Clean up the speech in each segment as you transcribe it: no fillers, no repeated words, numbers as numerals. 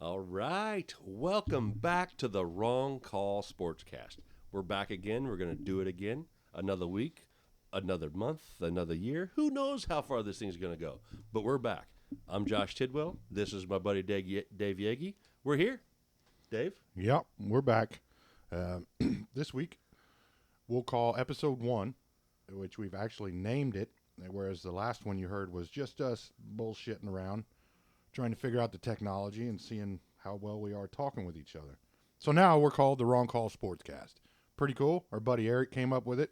All right. Welcome back to the Wrong Call Sportscast. We're back again. We're going to do it again. Another week, another month, another year. Who knows how far this thing's going to go? But we're back. I'm Josh Tidwell. This is my buddy Dave Yagi. We're here. Dave? Yep, we're back. This week, we'll call episode 1, which we've actually named it, whereas the last one you heard was just us bullshitting around, trying to figure out the technology and seeing how well we are talking with each other. So now we're called the Wrong Call Sportscast. Pretty cool. Our buddy Eric came up with it.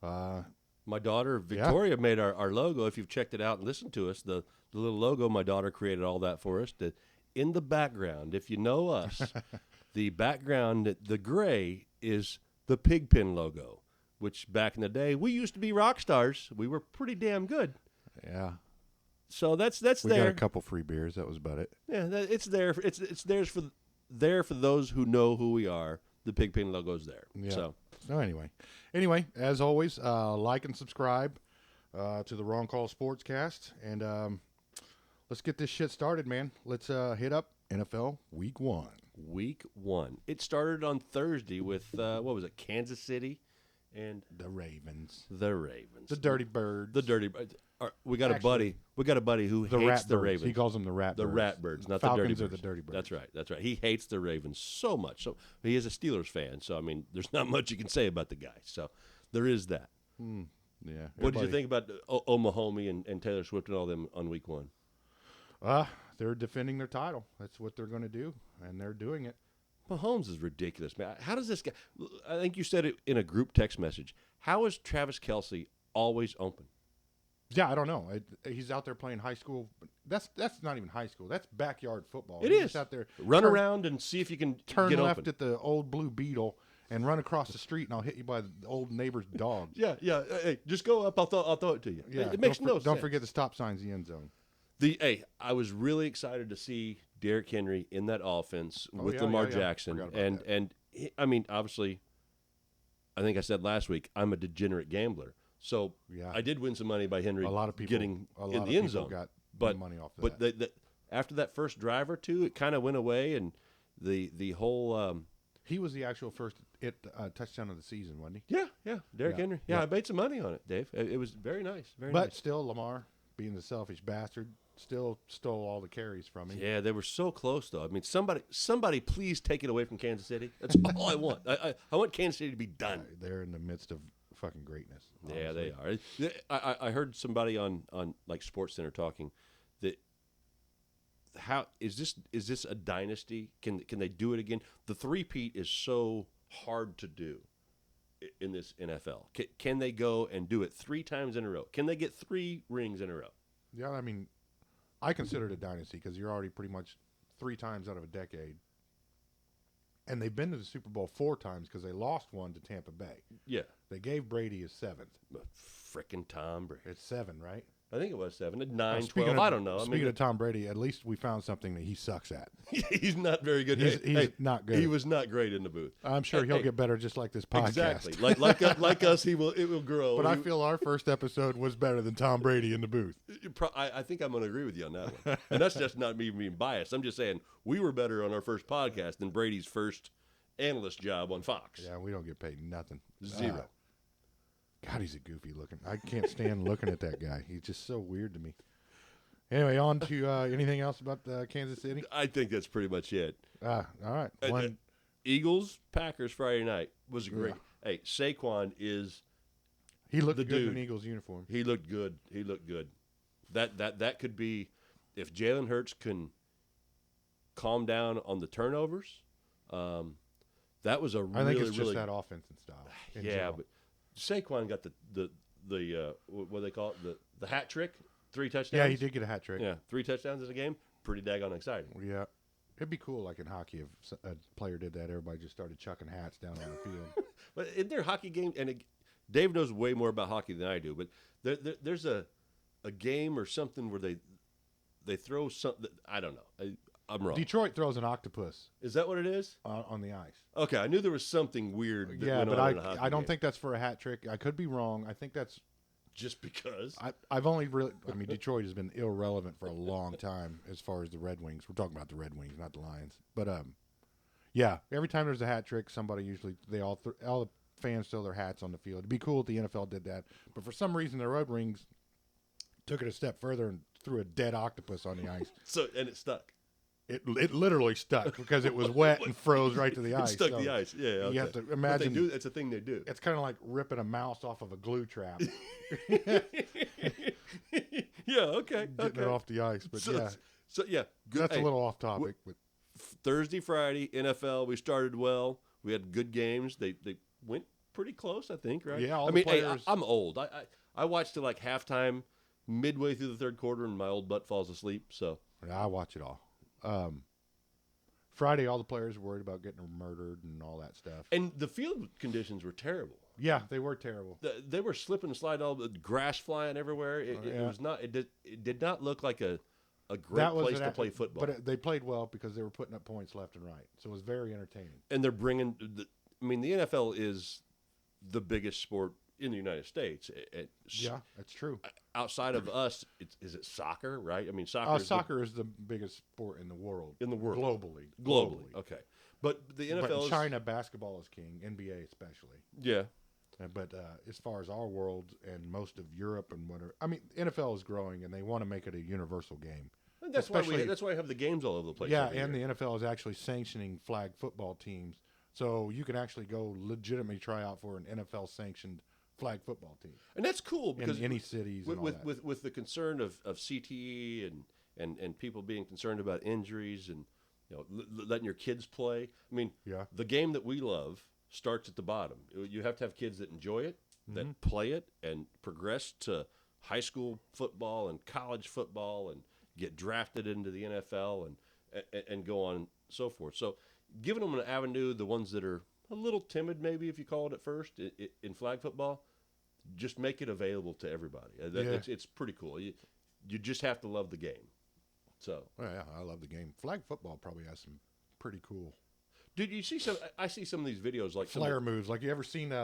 My daughter, Victoria, made our logo. If you've checked it out and listened to us, the little logo, my daughter created all that for us. In the background, if you know us, the background, the gray, is the Pigpen logo, which back in the day, we used to be rock stars. We were pretty damn good. Yeah. So that's We there. got a couple free beers. That was about it. Yeah, it's there. It's there for those who know who we are. The Pigpen logo's there. Yeah. So Anyway, as always, like and subscribe to the Wrong Call Sportscast, and let's get this shit started, man. Let's hit up NFL Week 1. Week 1. It started on Thursday with what was it? Kansas City and The Ravens. the Ravens. The Dirty Birds. The Dirty Birds. We got a buddy. We got a buddy who The hates Rat the Birds. Ravens. He calls them the Rat The Birds. Rat Birds, not Falcons the Dirty Birds. are the Dirty Birds. That's right. He hates the Ravens so much. So he is a Steelers fan. So I mean, there's not much you can say about the guy. So there is that. Yeah. What did you think about Mahomes and Taylor Swift and all them on Week 1? They're defending their title. That's what they're going to do, and they're doing it. Mahomes is ridiculous, man. How does this guy? I think you said it in a group text message. How is Travis Kelce always open? Yeah, I don't know. He's out there playing high school. That's not even high school. That's backyard football. It He's is just out there. Run around and see if you can Turn get left open. at the old Blue Beetle and run across the street, and I'll hit you by the old neighbor's dog. Yeah. Hey, just go up. I'll throw it to you. Yeah, It makes no sense. Don't forget the stop signs, the end zone. I was really excited to see Derrick Henry in that offense with Lamar Jackson, Forgot about that. I mean, obviously, I think I said last week I'm a degenerate gambler, so Yeah. I did win some money by Henry. A lot of people getting a lot in of the end people zone, got but money off of but that. after that first drive or two, it kind of went away, and the whole. He was the actual first touchdown of the season, wasn't he? Yeah, Derrick Yeah, Henry. yeah. I made some money on it, Dave. It was very nice, very But nice. still, Lamar, being the selfish bastard, still stole all the carries from him. Yeah, they were so close, though. I mean, somebody, please take it away from Kansas City. That's all I want. I want Kansas City to be done. They're in the midst of fucking greatness. Yeah, honestly. they are. I heard somebody on like Sports Center talking that how is this a dynasty? Can they do it again? The three-peat is so hard to do in this NFL. Can they go and do it 3 times in a row? Can they get 3 rings in a row? Yeah, I mean, I consider it a dynasty because you're already pretty much 3 times out of a decade. And they've been to the Super Bowl 4 times because they lost one to Tampa Bay. Yeah, They gave Brady his 7th. frickin' Tom Brady. It's 7, right? I think it was 7, 9, Speaking 12. of- I don't know. Speaking of Tom Brady, at least we found something that he sucks at. he's not very good. He's not good. He was not great in the booth. I'm sure he'll Hey, get better just like this podcast. Exactly. Like us, it will grow. But I feel our first episode was better than Tom Brady in the booth. I think I'm going to agree with you on that one. And that's just not me being biased. I'm just saying we were better on our first podcast than Brady's first analyst job on Fox. Yeah, we don't get paid nothing. 0. God, he's a goofy looking. I can't stand looking at that guy. He's just so weird to me. Anyway, on to anything else about Kansas City? I think that's pretty much it. All right. Eagles, Packers Friday night was a great. Hey, Saquon is. He looked the good in dude. an Eagles uniform. He looked good. That could be if Jalen Hurts can calm down on the turnovers. That was a really, I think it's just really that offensive style. in yeah. general. But Saquon got the what do they call it, the hat trick, 3 touchdowns. Yeah, he did get a hat trick. Yeah, 3 touchdowns in a game. Pretty daggone exciting. Yeah. It'd be cool, like in hockey, if a player did that. Everybody just started chucking hats down on the field. But in their hockey game, and Dave knows way more about hockey than I do, but there's a game or something where they throw something. I don't know. I'm wrong. Detroit throws an octopus Is that what it is? on the ice. Okay, I knew there was something weird. That Yeah, went but on in a hockey I don't game. think that's for a hat trick. I could be wrong. I think that's just because. I've only really, I mean, Detroit has been irrelevant for a long time as far as the Red Wings. We're talking about the Red Wings, not the Lions. But yeah, every time there's a hat trick, somebody usually all the fans throw their hats on the field. It'd be cool if the NFL did that, but for some reason the Red Wings took it a step further and threw a dead octopus on the ice. And it stuck. It literally stuck because it was wet and froze right to the ice. It stuck the ice. Yeah. Okay. You have to imagine. It's a thing they do. It's kind of like ripping a mouse off of a glue trap. Yeah. Okay. Getting it off the ice, but yeah. So yeah, good. That's a little off topic. But Thursday, Friday, NFL. We started well. We had good games. They went pretty close, I think. Right? Yeah. I mean, hey, I'm old. I watched to like halftime, midway through the third quarter, and my old butt falls asleep. So I watch it all. Friday, all the players were worried about getting murdered and all that stuff. And the field conditions were terrible. Yeah, they were terrible. They were slipping and sliding, all the grass flying everywhere. It was not. It did not look like a great place to play football. But they played well because they were putting up points left and right. So it was very entertaining. And they're bringing. The NFL is the biggest sport in the United States. Yeah, that's true. Outside of us, is it soccer, right? I mean, soccer. Soccer is the biggest sport in the world. Globally. Okay. But the NFL but in is... China, basketball is king, NBA especially. Yeah. But as far as our world and most of Europe and whatever, I mean, NFL is growing and they want to make it a universal game. And that's why we have the games all over the place. Yeah, and the NFL is actually sanctioning flag football teams. So you can actually go legitimately try out for an NFL sanctioned flag football team. And that's cool because in any cities with the concern of CTE and people being concerned about injuries and letting your kids play. I mean, the game that we love starts at the bottom. You have to have kids that enjoy it, that play it, and progress to high school football and college football and get drafted into the NFL and go on and so forth. So giving them an avenue, the ones that are a little timid maybe if you call it at first in flag football, just make it available to everybody. It's pretty cool. You just have to love the game. So yeah, I love the game. Flag football probably has some pretty cool. Dude, you see some? I see some of these videos like flare moves. Like you ever seen?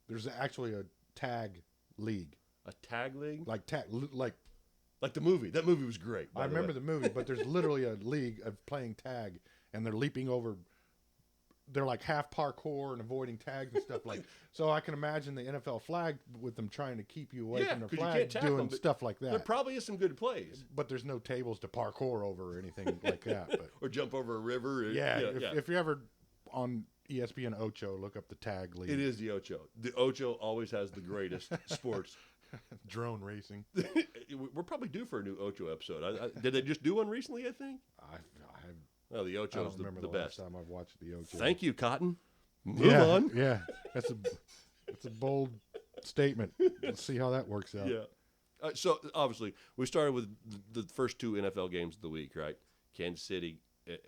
There's actually a tag league. A tag league? Like the movie. That movie was great. I remember the movie, but there's literally a league of playing tag, and they're leaping over. They're like half parkour and avoiding tags and stuff like. So I can imagine the NFL flag with them trying to keep you away from their flag, doing stuff like that. There probably is some good plays, but there's no tables to parkour over or anything like that. But, or jump over a river. If you're ever on ESPN Ocho, look up the tag league. It is the Ocho. The Ocho always has the greatest sports. Drone racing. We're probably due for a new Ocho episode. Did they just do one recently? I think. Well, the Ocho is the best. Last time I've watched the Ocho. Thank you, Cotton. Move on. Yeah, that's a bold statement. Let's see how that works out. Yeah. So obviously, we started with the first two NFL games of the week, right? Kansas City,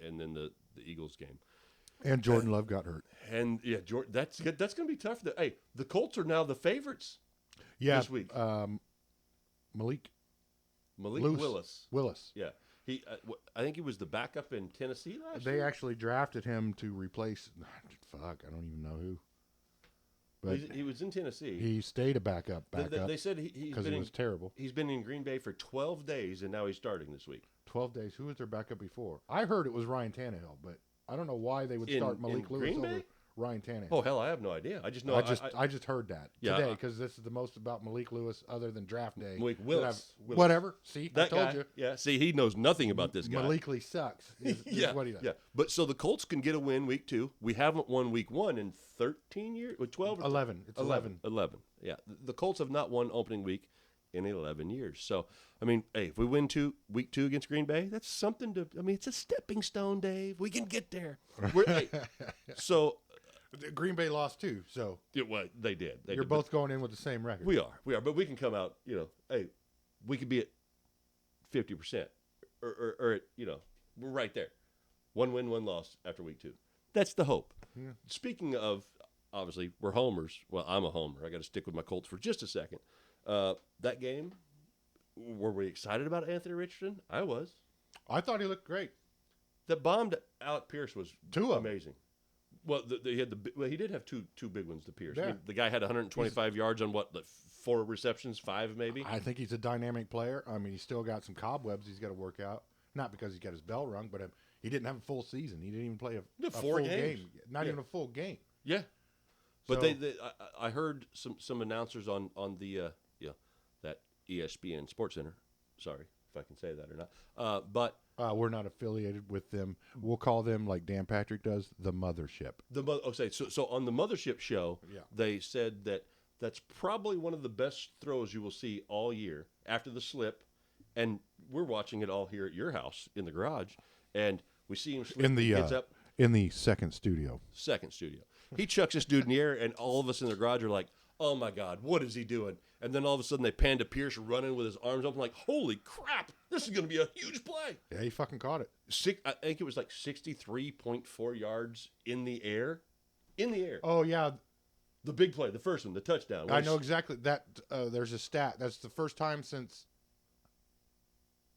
and then the Eagles game. And Jordan Love got hurt. And Jordan, that's going to be tough. Hey, the Colts are now the favorites. This week. Malik Willis. Yeah. I think he was the backup in Tennessee last year. They actually drafted him to replace. I don't even know who. But he was in Tennessee. He stayed a backup. They said because he was terrible. He's been in Green Bay for 12 days, and now he's starting this week. 12 days. Who was their backup before? I heard it was Ryan Tannehill, but I don't know why they would start Malik Lewis over Ryan Tannehill. Oh hell, I have no idea. I just know. I just heard that today because this is the most about Malik Lewis other than draft day. Malik Willis. Whatever. See, that I told guy, you. Yeah. See, he knows nothing about this guy. Malik Lee sucks. Is what he does. Yeah. But so the Colts can get a win week 2. We haven't won week 1 in 13 years. 12. 11. It's 11. 11. Yeah. The Colts have not won opening week in 11 years. So, I mean, hey, if we win week 2 against Green Bay, that's something to. I mean, it's a stepping stone, Dave. We can get there. So. Green Bay lost too, so they did. You're both going in with the same record. We are, but we can come out. Hey, we could be at 50%, or we're right there. 1 win, 1 loss after week 2. That's the hope. Yeah. Speaking of, obviously, we're homers. Well, I'm a homer. I got to stick with my Colts for just a second. That game, were we excited about Anthony Richardson? I was. I thought he looked great. That bomb to Alec Pierce was amazing. Well, he did have two big ones to Pierce. Yeah. I mean, the guy had 125 yards on what, 4 receptions, 5 maybe. I think he's a dynamic player. I mean, he's still got some cobwebs he's got to work out. Not because he's got his bell rung, but he didn't have a full season. He didn't even play a full game. Not even a full game. Yeah. But So, I heard some announcers on the that ESPN Sports Center. Sorry if I can say that or not. But we're not affiliated with them. We'll call them, like Dan Patrick does, the mothership. So on the mothership show, Yeah. they said that's probably one of the best throws you will see all year after the slip, and we're watching it all here at your house in the garage, and we see him slip. In the gets up, in the second studio. He chucks this dude in the air, and all of us in the garage are like, "Oh my God, what is he doing?" And then all of a sudden they pan to Pierce running with his arms open, like, "Holy crap, this is going to be a huge play!" Yeah, he fucking caught it. I think it was like 63.4 yards in the air. In the air. Oh yeah, The big play, the first one, the touchdown. I know exactly that. There's a stat. That's the first time since.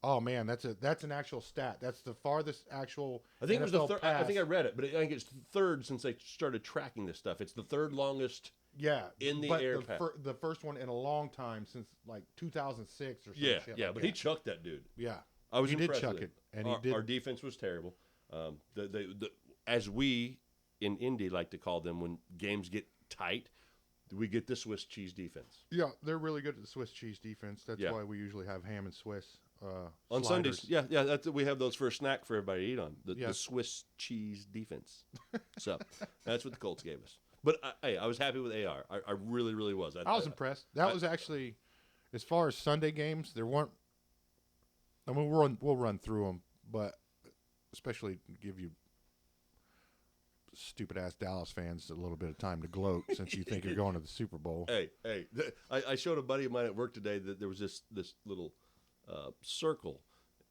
Oh man, that's an actual stat. That's the farthest actual. I think it was NFL the third. I think I read it, but I think it's the third since they started tracking this stuff. It's the third longest. Yeah, in the but air. The first one in a long time since like 2006 or something. Yeah, but he chucked that dude. Yeah, I was he did impressed chuck with it, and he did. Our defense was terrible. As we in Indy like to call them when games get tight, we get the Swiss cheese defense. Yeah, they're really good at the Swiss cheese defense. That's why we usually have ham and Swiss on sliders. Sundays. Yeah, we have those for a snack for everybody to eat on. The Swiss cheese defense. So that's what the Colts gave us. But I was happy with AR. I really, really was. I was impressed. That was actually, as far as Sunday games, there weren't. I mean, we'll run through them, but especially give you stupid ass Dallas fans a little bit of time to gloat since you think you're going to the Super Bowl. I showed a buddy of mine at work today that there was this little circle.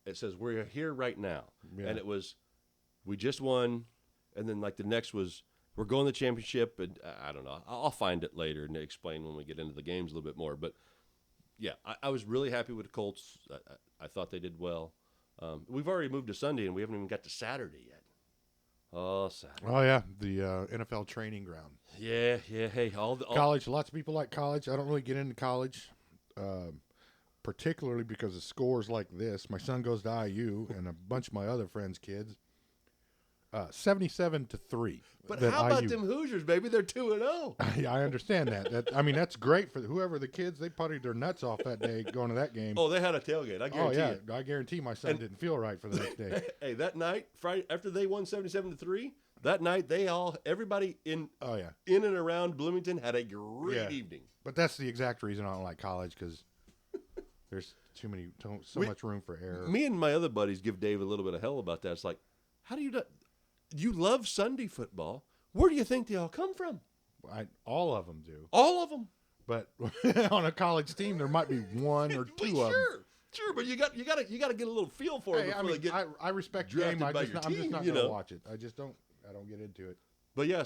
It says we're here right now, and it was we just won, and then like the next was we're going to the championship, and I don't know. I'll find it later and explain when we get into the games a little bit more. But yeah, I was really happy with the Colts. I thought they did well. We've already moved to Sunday, and we haven't even got to Saturday yet. Oh, Saturday. Oh yeah, the NFL training ground. Yeah. Hey, all college. Lots of people like college. I don't really get into college, particularly because of scores like this. My son goes to IU, and a bunch of my other friends' kids. 77-3. But how about them Hoosiers, baby? They're 2-0. I understand that. I mean, that's great for whoever the kids. They putted their nuts off that day going to that game. Oh, they had a tailgate. I guarantee. Oh yeah, I guarantee my son didn't feel right for the next day. Hey, that night, Friday after they won 77-3, that night everybody in and around Bloomington had a great evening. But that's the exact reason I don't like college because there's so much room for error. Me and my other buddies give Dave a little bit of hell about that. It's like, how do you? You love Sunday football. Where do you think they all come from? All of them do. All of them. But on a college team, there might be one or two of them. Sure, but you got to get a little feel for it before they get. I respect your game. I'm just not going to watch it. I don't get into it. But yeah,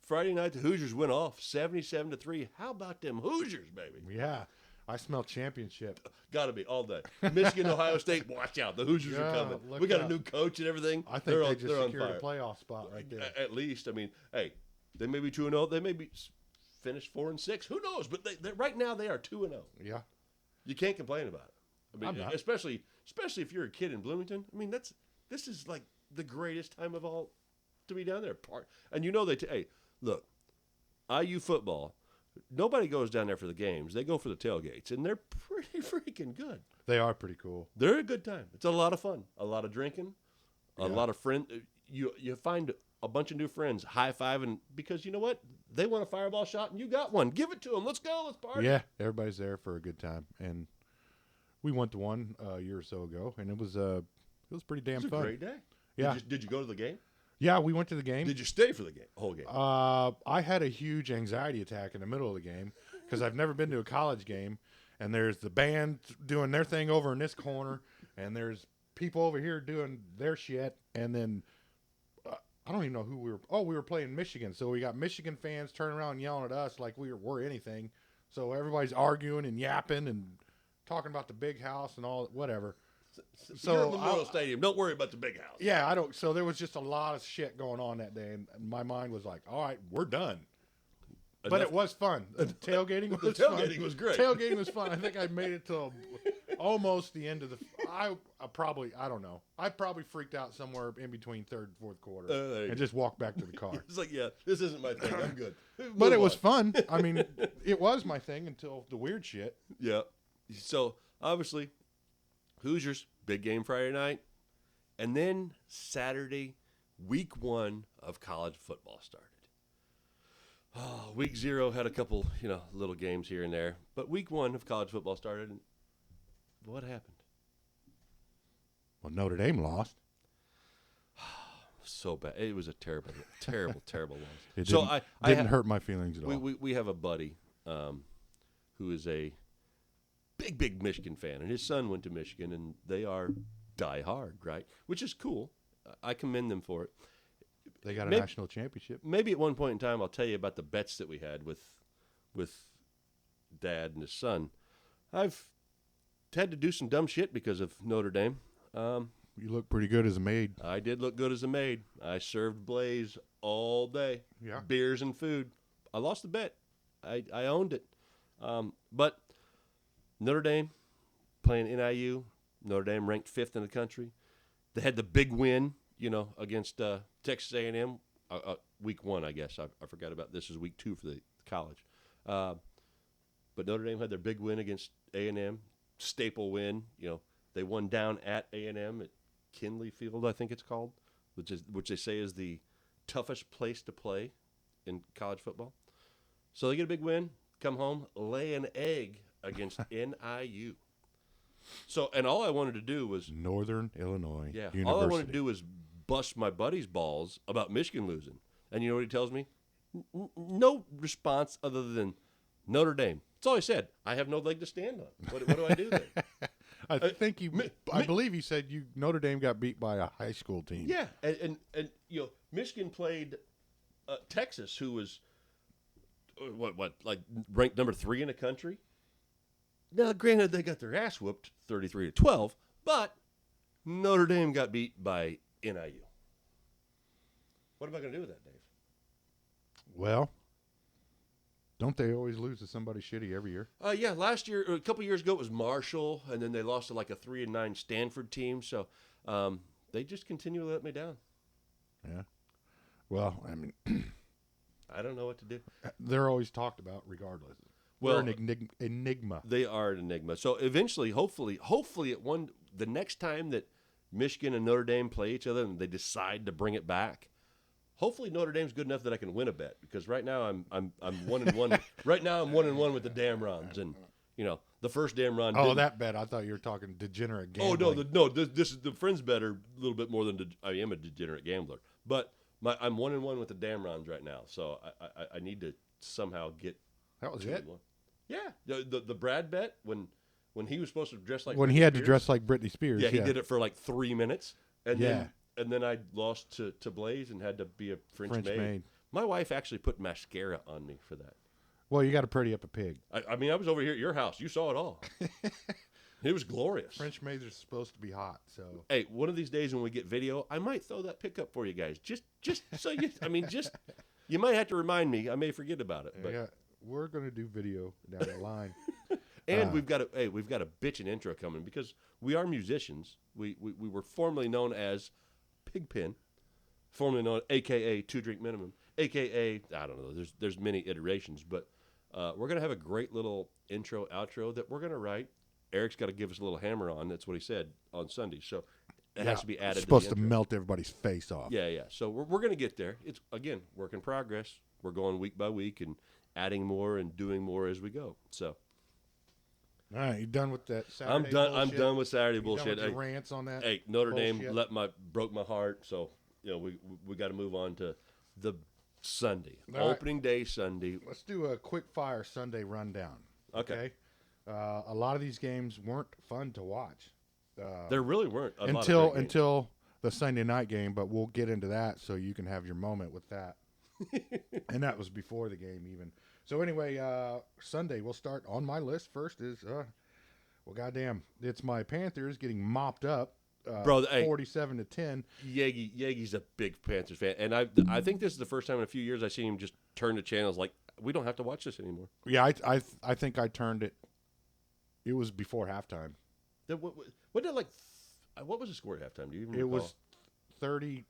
Friday night the Hoosiers went off 77-3. How about them Hoosiers, baby? Yeah. I smell championship. Got to be all day. Michigan, Ohio State, watch out. The Hoosiers are coming. We got a new coach and everything. I think they just secured a playoff spot right there. At least. I mean, hey, they may be 2-0. They may be finished 4-6. Who knows? But right now they are 2-0. Yeah. You can't complain about it. I mean, I'm not. especially if you're a kid in Bloomington. I mean, this is like the greatest time of all to be down there. And you know hey, look, IU football. Nobody goes down there for the games. They go for the tailgates, and they're pretty freaking good. They are pretty cool. They're a good time. It's a lot of fun, a lot of drinking, a lot of friends. You find a bunch of new friends high-fiving because you know what? They want a fireball shot, and you got one. Give it to them. Let's go. Let's party. Yeah, everybody's there for a good time, and we went to one a year or so ago, and it was pretty damn fun. It was a great day. Yeah. Did you go to the game? Yeah, we went to the game. Did you stay for the whole game? I had a huge anxiety attack in the middle of the game because I've never been to a college game, and there's the band doing their thing over in this corner, and there's people over here doing their shit, and then I don't even know who we were. Oh, we were playing Michigan, so we got Michigan fans turning around and yelling at us like we were anything. So everybody's arguing and yapping and talking about the big house and all whatever. So you're at Memorial Stadium. Don't worry about the big house. Yeah, I don't. So there was just a lot of shit going on that day, and my mind was like, "All right, we're done." But it was fun. The tailgating was fun. Tailgating was great. Tailgating was fun. I think I made it till almost the end of the. I don't know. I probably freaked out somewhere in between third and fourth quarter and just walked back to the car. It's like, yeah, this isn't my thing. I'm good. But it was fun. I mean, it was my thing until the weird shit. Yeah. So obviously, Hoosiers big game Friday night, and then Saturday, week 1 of college football started. Oh, week 0 had a couple, little games here and there. But week 1 of college football started, and what happened? Well, Notre Dame lost. So bad. It was a terrible, terrible, terrible loss. It didn't hurt my feelings at all. We have a buddy who is a big Michigan fan, and his son went to Michigan, and they are die hard, right? Which is cool. I commend them for it. They got a national championship. Maybe at one point in time I'll tell you about the bets that we had with Dad and his son. I've had to do some dumb shit because of Notre Dame. You look pretty good as a maid. I did look good as a maid. I served Blaze all day. Yeah. Beers and food. I lost the bet. I owned it. But Notre Dame playing NIU. Notre Dame ranked 5th in the country. They had the big win, against Texas A&M. Week 1, I guess. I forgot about this. Is week 2 for the college. But Notre Dame had their big win against A&M. Staple win. They won down at A&M at Kinley Field, I think it's called, which they say is the toughest place to play in college football. So they get a big win, come home, lay an egg against NIU. So, and all I wanted to do was Northern Illinois University. All I wanted to do was bust my buddy's balls about Michigan losing. And you know what he tells me? No response other than Notre Dame. That's all he said. I have no leg to stand on. What do I do then? I believe he said Notre Dame got beat by a high school team. Yeah, and Michigan played Texas, who was like ranked number 3 in the country. Now, granted, they got their ass whooped 33-12, but Notre Dame got beat by NIU. What am I going to do with that, Dave? Well, don't they always lose to somebody shitty every year? Yeah, last year, a couple years ago, it was Marshall, and then they lost to like a 3-9 Stanford team. So they just continue to let me down. Yeah. Well, I mean, I don't know what to do. They're always talked about regardless. Well, they're an enigma. They are an enigma. So eventually, hopefully, the next time that Michigan and Notre Dame play each other and they decide to bring it back, hopefully Notre Dame's good enough that I can win a bet, because right now I'm 1-1. Right now I'm 1-1 with the Damrons, and the first Damron. Oh, that bet! I thought you were talking degenerate gambling. Oh no, this is the friends bet are a little bit more than I am a degenerate gambler, but I'm 1-1 with the Damrons right now, so I need to somehow get. That was it. Yeah, the Brad bet when he was supposed to dress like when Britney he had Spears. to dress like Britney Spears. Yeah, he did it for like 3 minutes, and yeah. then I lost to Blaze and had to be a French maid. My wife actually put mascara on me for that. Well, you got to pretty up a pig. I mean, I was over here at your house. You saw it all. It was glorious. French maids are supposed to be hot, so. Hey, one of these days when we get video, I might throw that pic up for you guys. Just so you. I mean, you might have to remind me. I may forget about it. But. Yeah, we're gonna do video down the line. And we've got a bitchin' intro coming, because we are musicians. We were formerly known as Pigpen, formerly known AKA 2 Drink Minimum, AKA I don't know. There's many iterations, but we're gonna have a great little intro outro that we're gonna write. Eric's got to give us a little hammer on. That's what he said on Sunday. So it has to be added. It's supposed to melt everybody's face off. Yeah. So we're gonna get there. It's again work in progress. We're going week by week and adding more and doing more as we go. So. All right, you done with that Saturday I'm done. bullshit? I'm done with Saturday You bullshit. done with your rants on that? Hey, Notre bullshit? Dame broke my heart. So we got to move on to the Sunday, All opening day Sunday. Let's do a quick fire Sunday rundown. Okay. A lot of these games weren't fun to watch. There really weren't until the Sunday night game, but we'll get into that so you can have your moment with that. And that was before the game even. So anyway, Sunday we'll start on my list first is Well, goddamn, it's my Panthers getting mopped up, Bro, hey, 47-10. Yegi's a big Panthers fan, and I think this is the first time in a few years I've seen him just turn the channels like we don't have to watch this anymore. Yeah, I think I turned it. It was before halftime. What did what was the score at halftime? Do you even It recall? was 30.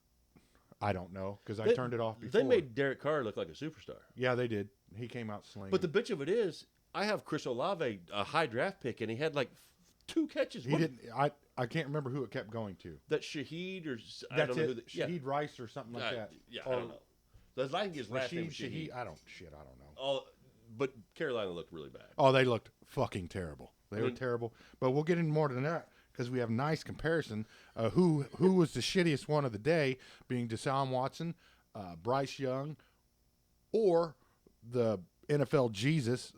I don't know because I turned it off before. They made Derek Carr look like a superstar. Yeah, they did. He came out slinging. But the bitch of it is, I have Chris Olave, a high draft pick, and he had like 2 catches. He didn't. I can't remember who it kept going to. That Shaheed or I That's don't know it. who Shaheed Rice or something like that. Yeah, I don't know. That's like his last name. Shaheed. I don't know. Oh, but Carolina looked really bad. Oh, they looked fucking terrible. They were terrible. But we'll get into more than that because we have a nice comparison. Who was the shittiest one of the day, being Deshaun Watson, Bryce Young, or the NFL Jesus.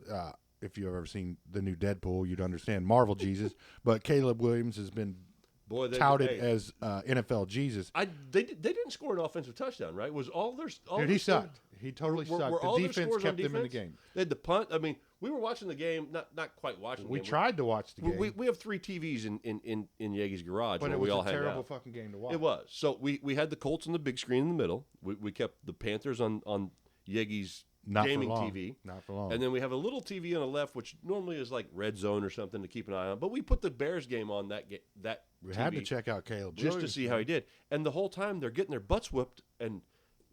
If you've ever seen the new Deadpool, you'd understand Marvel Jesus. But Caleb Williams has been touted as NFL Jesus. They didn't score an offensive touchdown, right? Was all their Dude, he sucked. He totally sucked. The defense kept them in the game. They had the punt. I mean, we were watching the game, not quite watching the game. We tried to watch the game. We have 3 TVs in Yegi's garage but where it was we all a hang terrible out. fucking game to watch. It was. So we had the Colts on the big screen in the middle. We kept the Panthers on Yegi's gaming TV. Not for long. And then we have a little TV on the left, which normally is like Red Zone or something to keep an eye on. But we put the Bears game on that we TV had to check out Caleb just Williams, to see how he did. And the whole time they're getting their butts whooped, and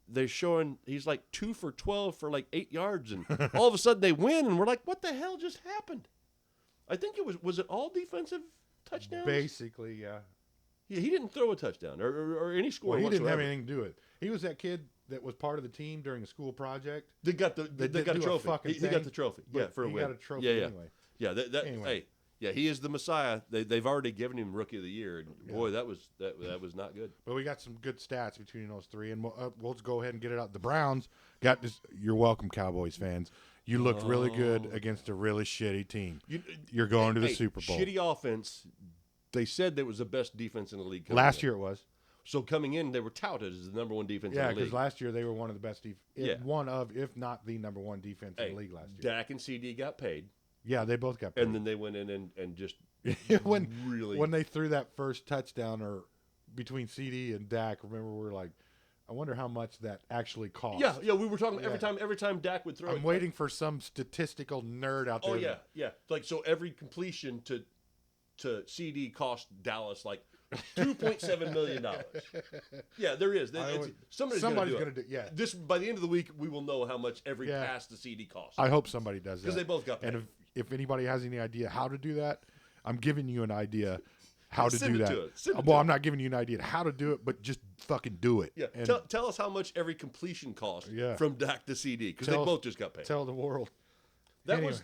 they're showing he's like 2 for 12 for like 8 yards, and all of a sudden they win, and we're like, what the hell just happened? I think it was it all defensive touchdowns? Basically, yeah. Yeah, he didn't throw a touchdown or any score. Well, he whatsoever. didn't have anything to do with it. He was that kid that was part of the team during a school project. They got a trophy. He got the trophy. Yeah, for a win. He got a trophy anyway. Yeah, Anyway. Hey, yeah, he is the Messiah. They've already given him Rookie of the Year. And boy, that was not good. But we got some good stats between those 3, and we'll just go ahead and get it out. The Browns got this. You're welcome, Cowboys fans. You looked really good against a really shitty team. You're going to the Super Bowl. Shitty offense. They said that was the best defense in the league. Last year it was. So coming in, they were touted as the number 1 defense in the league. Yeah, because last year they were one of the best one of, if not the number 1 defense in the league last year. Dak and CD got paid. Yeah, they both got paid. And then they went in and just when they threw that first touchdown or between CD and Dak, remember we were like, I wonder how much that actually cost. Yeah, we were talking every time Dak would throw. I'm waiting for some statistical nerd out there. Oh yeah. Like so every completion to CD cost Dallas like $2.7 million. Yeah, there is. Somebody's going to do it. Yeah. This by the end of the week, we will know how much every pass to CD costs. I hope somebody does that because they both got paid. And if anybody has any idea how to do that, I'm giving you an idea how to do that. Well, I'm not giving you an idea how to do it, but just fucking do it. Yeah. And tell us how much every completion cost Yeah. from Dak to CD because they both just got paid. Tell the world. That was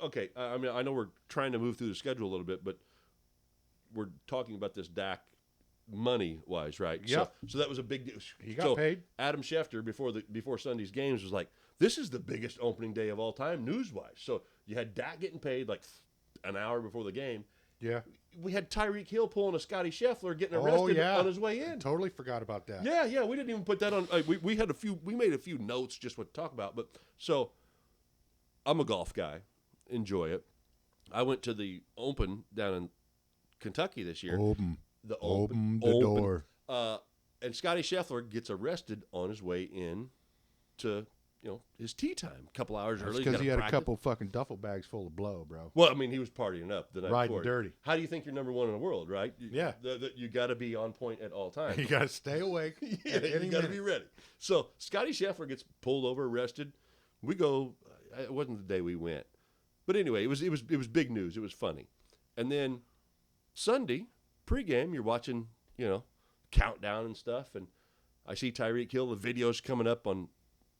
okay. I mean, I know we're trying to move through the schedule a little bit, but we're talking about this Dak money wise, right? Yep. So that was a big deal. He got paid. Adam Schefter before Sunday's games was like, "This is the biggest opening day of all time news wise." So you had Dak getting paid like an hour before the game. Yeah. We had Tyreek Hill pulling a Scotty Scheffler getting arrested on his way in. Totally forgot about that. Yeah. We didn't even put that on. We made a few notes just what to talk about. But so I'm a golf guy, enjoy it. I went to the Open down in Kentucky this year. Open the door. And Scotty Scheffler gets arrested on his way in to his tee time a couple hours early. Because he had a couple fucking duffel bags full of blow, bro. Well, I mean, he was partying up the night Riding before. dirty. How do you think you're number 1 in the world, right? Yeah. You got to be on point at all times. You got to stay awake. Yeah, you got to be ready. So Scotty Scheffler gets pulled over, arrested. We go. It wasn't the day we went, but anyway, it was big news. It was funny, and then Sunday pregame, you're watching countdown and stuff, and I see Tyreek Hill. The videos coming up on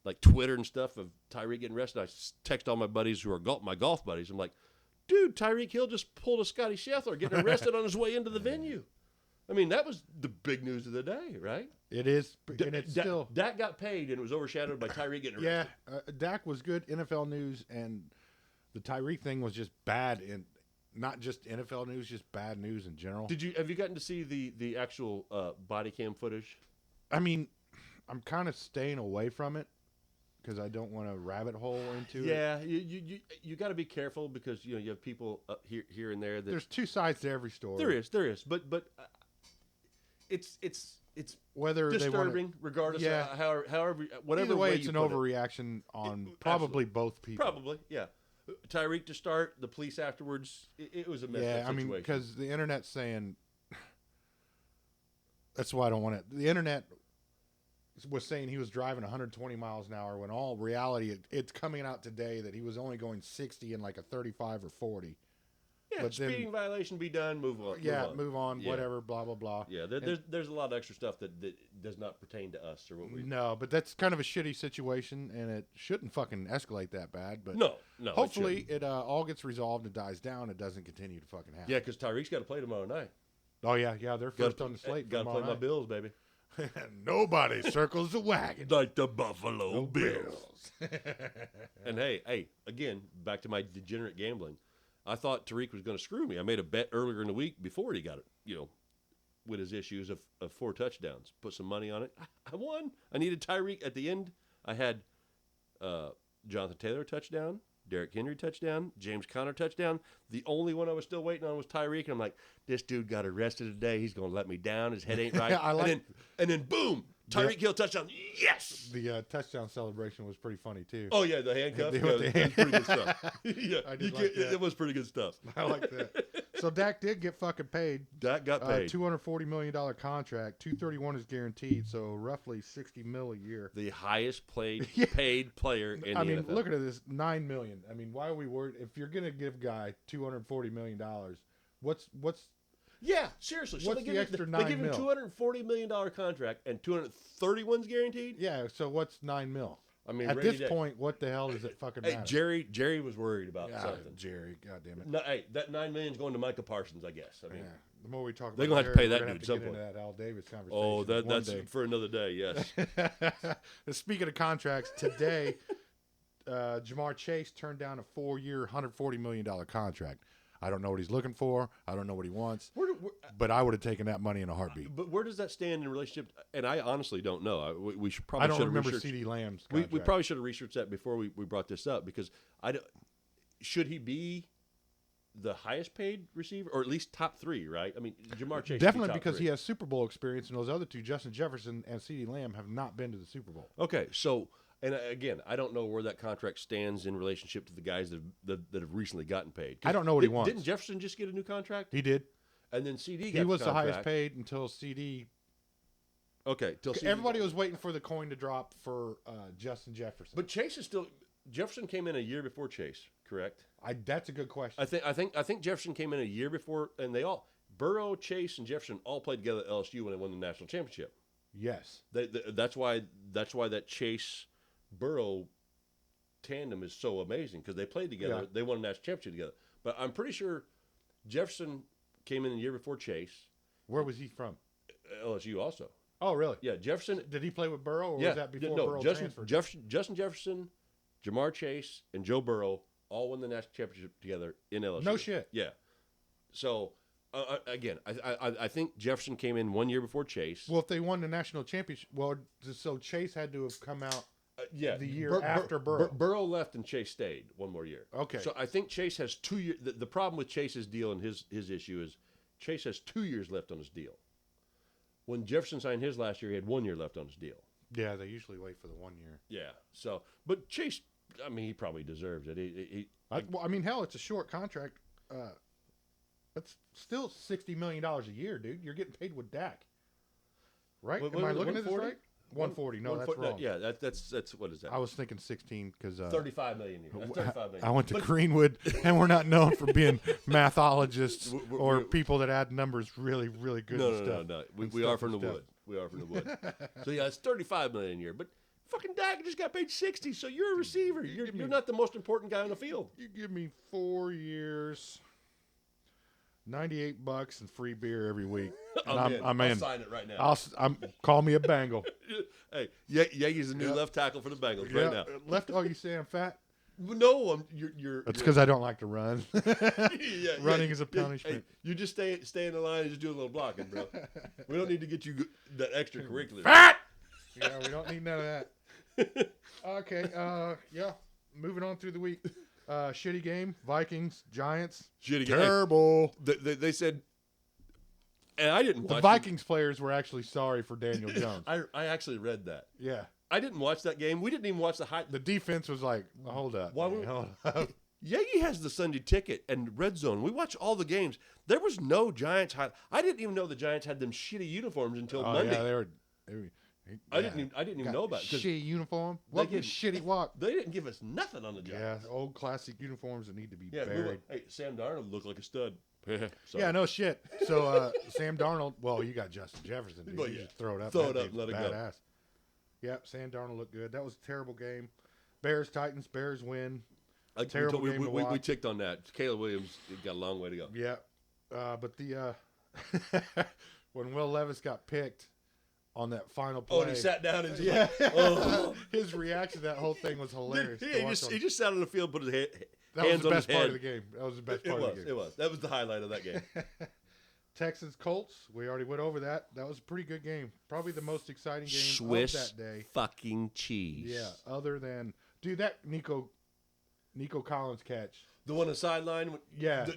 like Twitter and stuff of Tyreek getting arrested. I text all my buddies who are my golf buddies. I'm like, dude, Tyreek Hill just pulled a Scotty Scheffler getting arrested on his way into the venue. I mean, that was the big news of the day, right? It is, and it's still. Dak got paid, and it was overshadowed by Tyreek getting arrested. Yeah, Dak was good NFL news, and the Tyreek thing was just bad, and not just NFL news, just bad news in general. Have you gotten to see the actual body cam footage? I mean, I'm kind of staying away from it because I don't want to rabbit hole into it. Yeah, you got to be careful because you have people here and there. There's two sides to every story. There is, but it's whether disturbing they wanna, regardless. Yeah. Of however, whatever Either way, way it's you an put overreaction on It- probably absolutely. both people. Probably, yeah. Tyreek to start, the police afterwards. It was a messed Yeah, up I mean, situation. because the internet's saying. That's why I don't want it. The internet was saying he was driving 120 miles an hour when all reality, it's coming out today that he was only going 60 in like a 35 or 40. yeah, but then- speeding violation be done. Move on. Yeah, move on, Yeah. whatever, blah, blah, blah. Yeah, there's a lot of extra stuff that does not pertain to us or what we. No, but that's kind of a shitty situation, and it shouldn't fucking escalate that bad. But No. hopefully it all gets resolved and dies down. It doesn't continue to fucking happen. Yeah, because Tyreek's got to play tomorrow night. Oh, yeah, they're first on the slate. Got to play my Bills, baby. Nobody circles the wagon. Like the Buffalo Bills. And hey, again, back to my degenerate gambling. I thought Tariq was going to screw me. I made a bet earlier in the week before he got it, with his issues of 4 touchdowns. Put some money on it. I won. I needed Tyreek at the end. I had Jonathan Taylor touchdown, Derrick Henry touchdown, James Conner touchdown. The only one I was still waiting on was Tyreek, and I'm like, this dude got arrested today. He's going to let me down. His head ain't right. and then boom, Tyreek Hill touchdown. Yes. The touchdown celebration was pretty funny too. Oh yeah, the handcuff. With Yeah, the it was pretty good stuff. Yeah, I did like that. It was pretty good stuff. I like that. So Dak did get fucking paid. Dak got paid. $240 million contract. $231 is guaranteed, so roughly $60 million a year. The highest Yeah. paid player in the NFL. Look at this, $9 million. I mean, why are we worried? If you're gonna give a guy $240 million, what's Yeah, seriously. So What's they the give extra they $9 give him mil? $240 million contract and 231's guaranteed. Yeah, so what's $9 million? I mean, At Randy this Day- point, what the hell does it fucking hey, matter? Jerry was worried about Yeah, something. Jerry, goddamn it. No, hey, that $9 million's going to Micah Parsons, I guess. I mean, Yeah. The more we talk about They're gonna have to Jerry, pay that we're gonna dude have to some get into point. that Al Davis conversation. oh, one that's day. for another day. Yes. Speaking of contracts, today, Jamar Chase turned down a 4-year, $140 million contract. I don't know what he's looking for. I don't know what he wants. But I would have taken that money in a heartbeat. But where does that stand in relationship? And I honestly don't know. We should probably. I don't should have remember researched- C.D. Lamb's We contract. probably should have researched that before we brought this up because should he be the highest paid receiver or at least top 3? Right? I mean, Jamar Chase Definitely should be top because 3. he has Super Bowl experience, and those other two, Justin Jefferson and C.D. Lamb, have not been to the Super Bowl. Okay, so and again, I don't know where that contract stands in relationship to the guys that have recently gotten paid. I don't know what he wants. Didn't Jefferson just get a new contract? He did. And then CD got He was the contract. highest paid until C.D. Okay, till CD. Everybody was waiting for the coin to drop for Justin Jefferson. But Chase is still. Jefferson came in a year before Chase, correct? That's a good question. I think Jefferson came in a year before, and they all Burrow, Chase, and Jefferson all played together at LSU when they won the national championship. Yes. That's why that Chase Burrow tandem is so amazing because they played together. Yeah. They won a national championship together. But I'm pretty sure Jefferson came in a year before Chase. Where was he from? LSU also. Oh, really? Yeah, Jefferson. Did he play with Burrow, or Yeah, was that before no, Burrow Justin transferred? Justin Jefferson, Jamar Chase, and Joe Burrow all won the national championship together in LSU. No shit. Yeah. So again, I think Jefferson came in 1 year before Chase. Well, if they won the national championship, so Chase had to have come out. Yeah, the year after Burrow. Burrow left and Chase stayed 1 more year. Okay. So I think Chase has 2 years. The problem with Chase's deal and his issue is Chase has 2 years left on his deal. When Jefferson signed his last year, he had 1 year left on his deal. Yeah, they usually wait for the 1 year. Yeah. So, but Chase, I mean, he probably deserves it. Hell, it's a short contract. It's still $60 million a year, dude. You're getting paid with Dak, right? Am I looking at this right? 140. No, that's wrong. Yeah, that's what is that? I was thinking 16 because $35 million. That's $35 million. I went to Greenwood, and we're not known for being mathologists or people that add numbers really, really good. No. We are from the wood. We are from the wood. So yeah, it's $35 million a year. But fucking Dak just got paid $60. So you're a receiver. You're not the most important guy on the field. You give me 4 years, $98 and free beer every week. I'm in. in. I'll sign it right now. Call me a Bengal. Hey, Yeagy's the new left tackle for the Bengals right now. Left. Oh, you say I'm fat? No, you're. That's because I don't like to run. Yeah, Running is a punishment. Hey, you just stay in the line and just do a little blocking, bro. We don't need to get you that extracurricular. Fat. Yeah, we don't need none of that. Okay. Yeah. Moving on through the week. Shitty game. Vikings. Giants. Shitty game. Terrible. They said, and I didn't watch The Vikings players were actually sorry for Daniel Jones. I actually read that. Yeah. I didn't watch that game. We didn't even watch the high. The defense was like, hold up. Why man, hold up. Yagi has the Sunday ticket and Red Zone. We watch all the games. There was no Giants high. I didn't even know the Giants had them shitty uniforms until Monday. Yeah, they were I didn't even know about it. Shitty uniform. What was shitty walk? They didn't give us nothing on the Giants. Yeah, old classic uniforms that need to be Yeah, buried. hey, Sam Darnold looked like a stud. Yeah, no shit. So Sam Darnold. Well, you got Justin Jefferson. Dude. But You yeah, just throw it up. throw That it up dude's and let it go. badass. Yep, Sam Darnold looked good. That was a terrible game. Bears Titans. Bears win. Terrible game to watch. We ticked on that. Caleb Williams got a long way to go. Yeah, but the when Will Levis got picked on that final play. Oh, and he sat down and yeah, oh. His reaction to that whole thing was hilarious. He just sat on the field, put his hands that was the on best his part head. of the game. That was the best part of the game. It was. That was the highlight of that game. Texans Colts. We already went over that. That was a pretty good game. Probably the most exciting game Swiss of that day. fucking cheese. Yeah. Other than that Nico Collins catch. The one on the sideline. Yeah.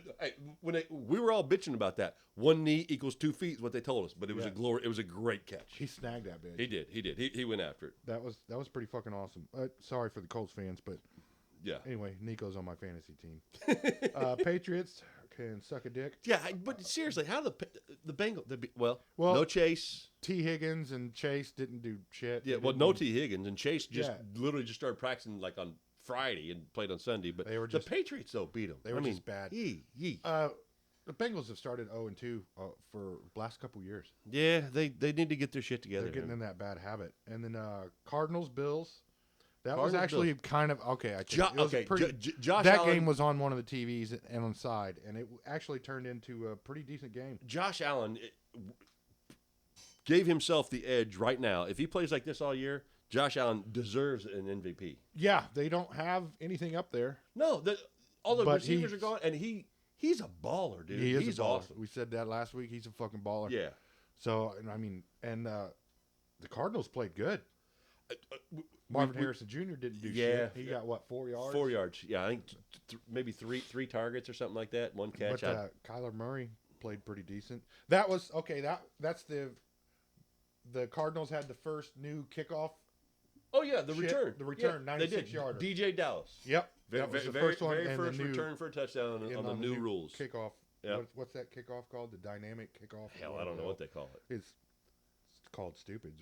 We were all bitching about that. 1 knee equals 2 feet is what they told us, but it was It was a great catch. He snagged that bitch. He did. He went after it. That was pretty fucking awesome. Sorry for the Colts fans, but yeah. Anyway, Nico's on my fantasy team. Patriots can suck a dick. Yeah, but seriously, how the Bengals? Well, no Chase. T. Higgins and Chase didn't do shit. Yeah, no T. Higgins and Chase literally just started practicing like on Friday and played on Sunday. But the Patriots though beat them. They were just bad. The Bengals have started 0-2 for the last couple years. Yeah, they need to get their shit together. They're getting in that bad habit. And then Cardinals Bills. That was actually kind of okay. Josh Allen, game was on one of the TVs and on the side, and it actually turned into a pretty decent game. Josh Allen gave himself the edge right now. If he plays like this all year, Josh Allen deserves an MVP. Yeah, they don't have anything up there. No, all the receivers are gone, and he's a baller, dude. He's awesome. We said that last week. He's a fucking baller. Yeah. So, the Cardinals played good. Marvin Harrison Jr. didn't do shit. He got, 4 yards? 4 yards. Yeah, I think maybe three targets or something like that. One catch. But Kyler Murray played pretty decent. That was, okay, that's the Cardinals had the first new kickoff. Oh, yeah, the return. The return, 96-yarder. DJ Dallas. Yep. That was the first one. Very first return for a touchdown on the new rules. Kickoff. Yep. What's that kickoff called? The dynamic kickoff? Hell, I don't know what they call it. It's called stupid.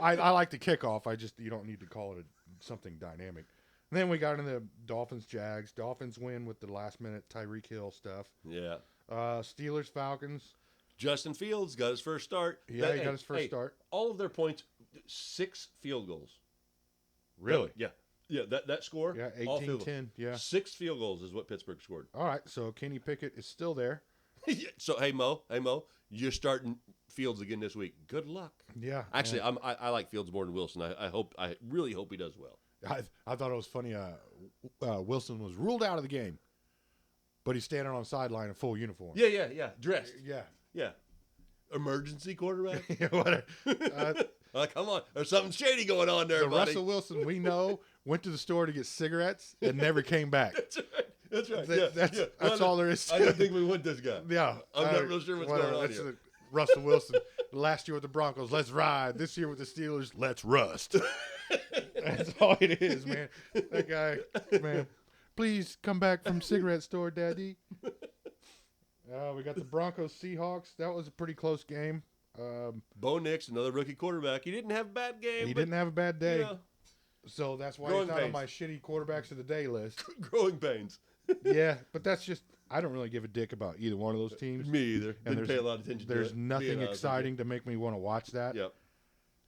I like the kickoff. You don't need to call it something dynamic. And then we got into the Dolphins-Jags. Dolphins win with the last-minute Tyreek Hill stuff. Yeah. Steelers-Falcons. Justin Fields got his first start. Yeah, he got his first start. All of their points, 6 field goals. Really? Yeah. Yeah, that score. Yeah, 18-10. Yeah. 6 field goals is what Pittsburgh scored. All right, so Kenny Pickett is still there. So, hey, Mo, you're starting Fields again this week. Good luck. Yeah. Actually, I like Fields more than Wilson. I really hope he does well. I thought it was funny. Wilson was ruled out of the game, but he's standing on the sideline in full uniform. Yeah. Dressed. Yeah. Emergency quarterback. Come on, there's something shady going on there, buddy. Russell Wilson, we know, went to the store to get cigarettes and never came back. That's right. That's all there is to I don't think we want this guy. Yeah. I'm not real sure what's going on here. Russell Wilson. Last year with the Broncos, let's ride. This year with the Steelers, let's rust. That's all it is, man. That guy, man. Please come back from cigarette store, Daddy. We got the Broncos Seahawks. That was a pretty close game. Bo Nix, another rookie quarterback. He didn't have a bad game. He didn't have a bad day. So that's why he's not on my shitty quarterbacks of the day list. Growing pains. Yeah, but that's just, I don't really give a dick about either one of those teams. Me either. And didn't pay a lot of attention to it. There's nothing exciting to make me want to watch that. Yep.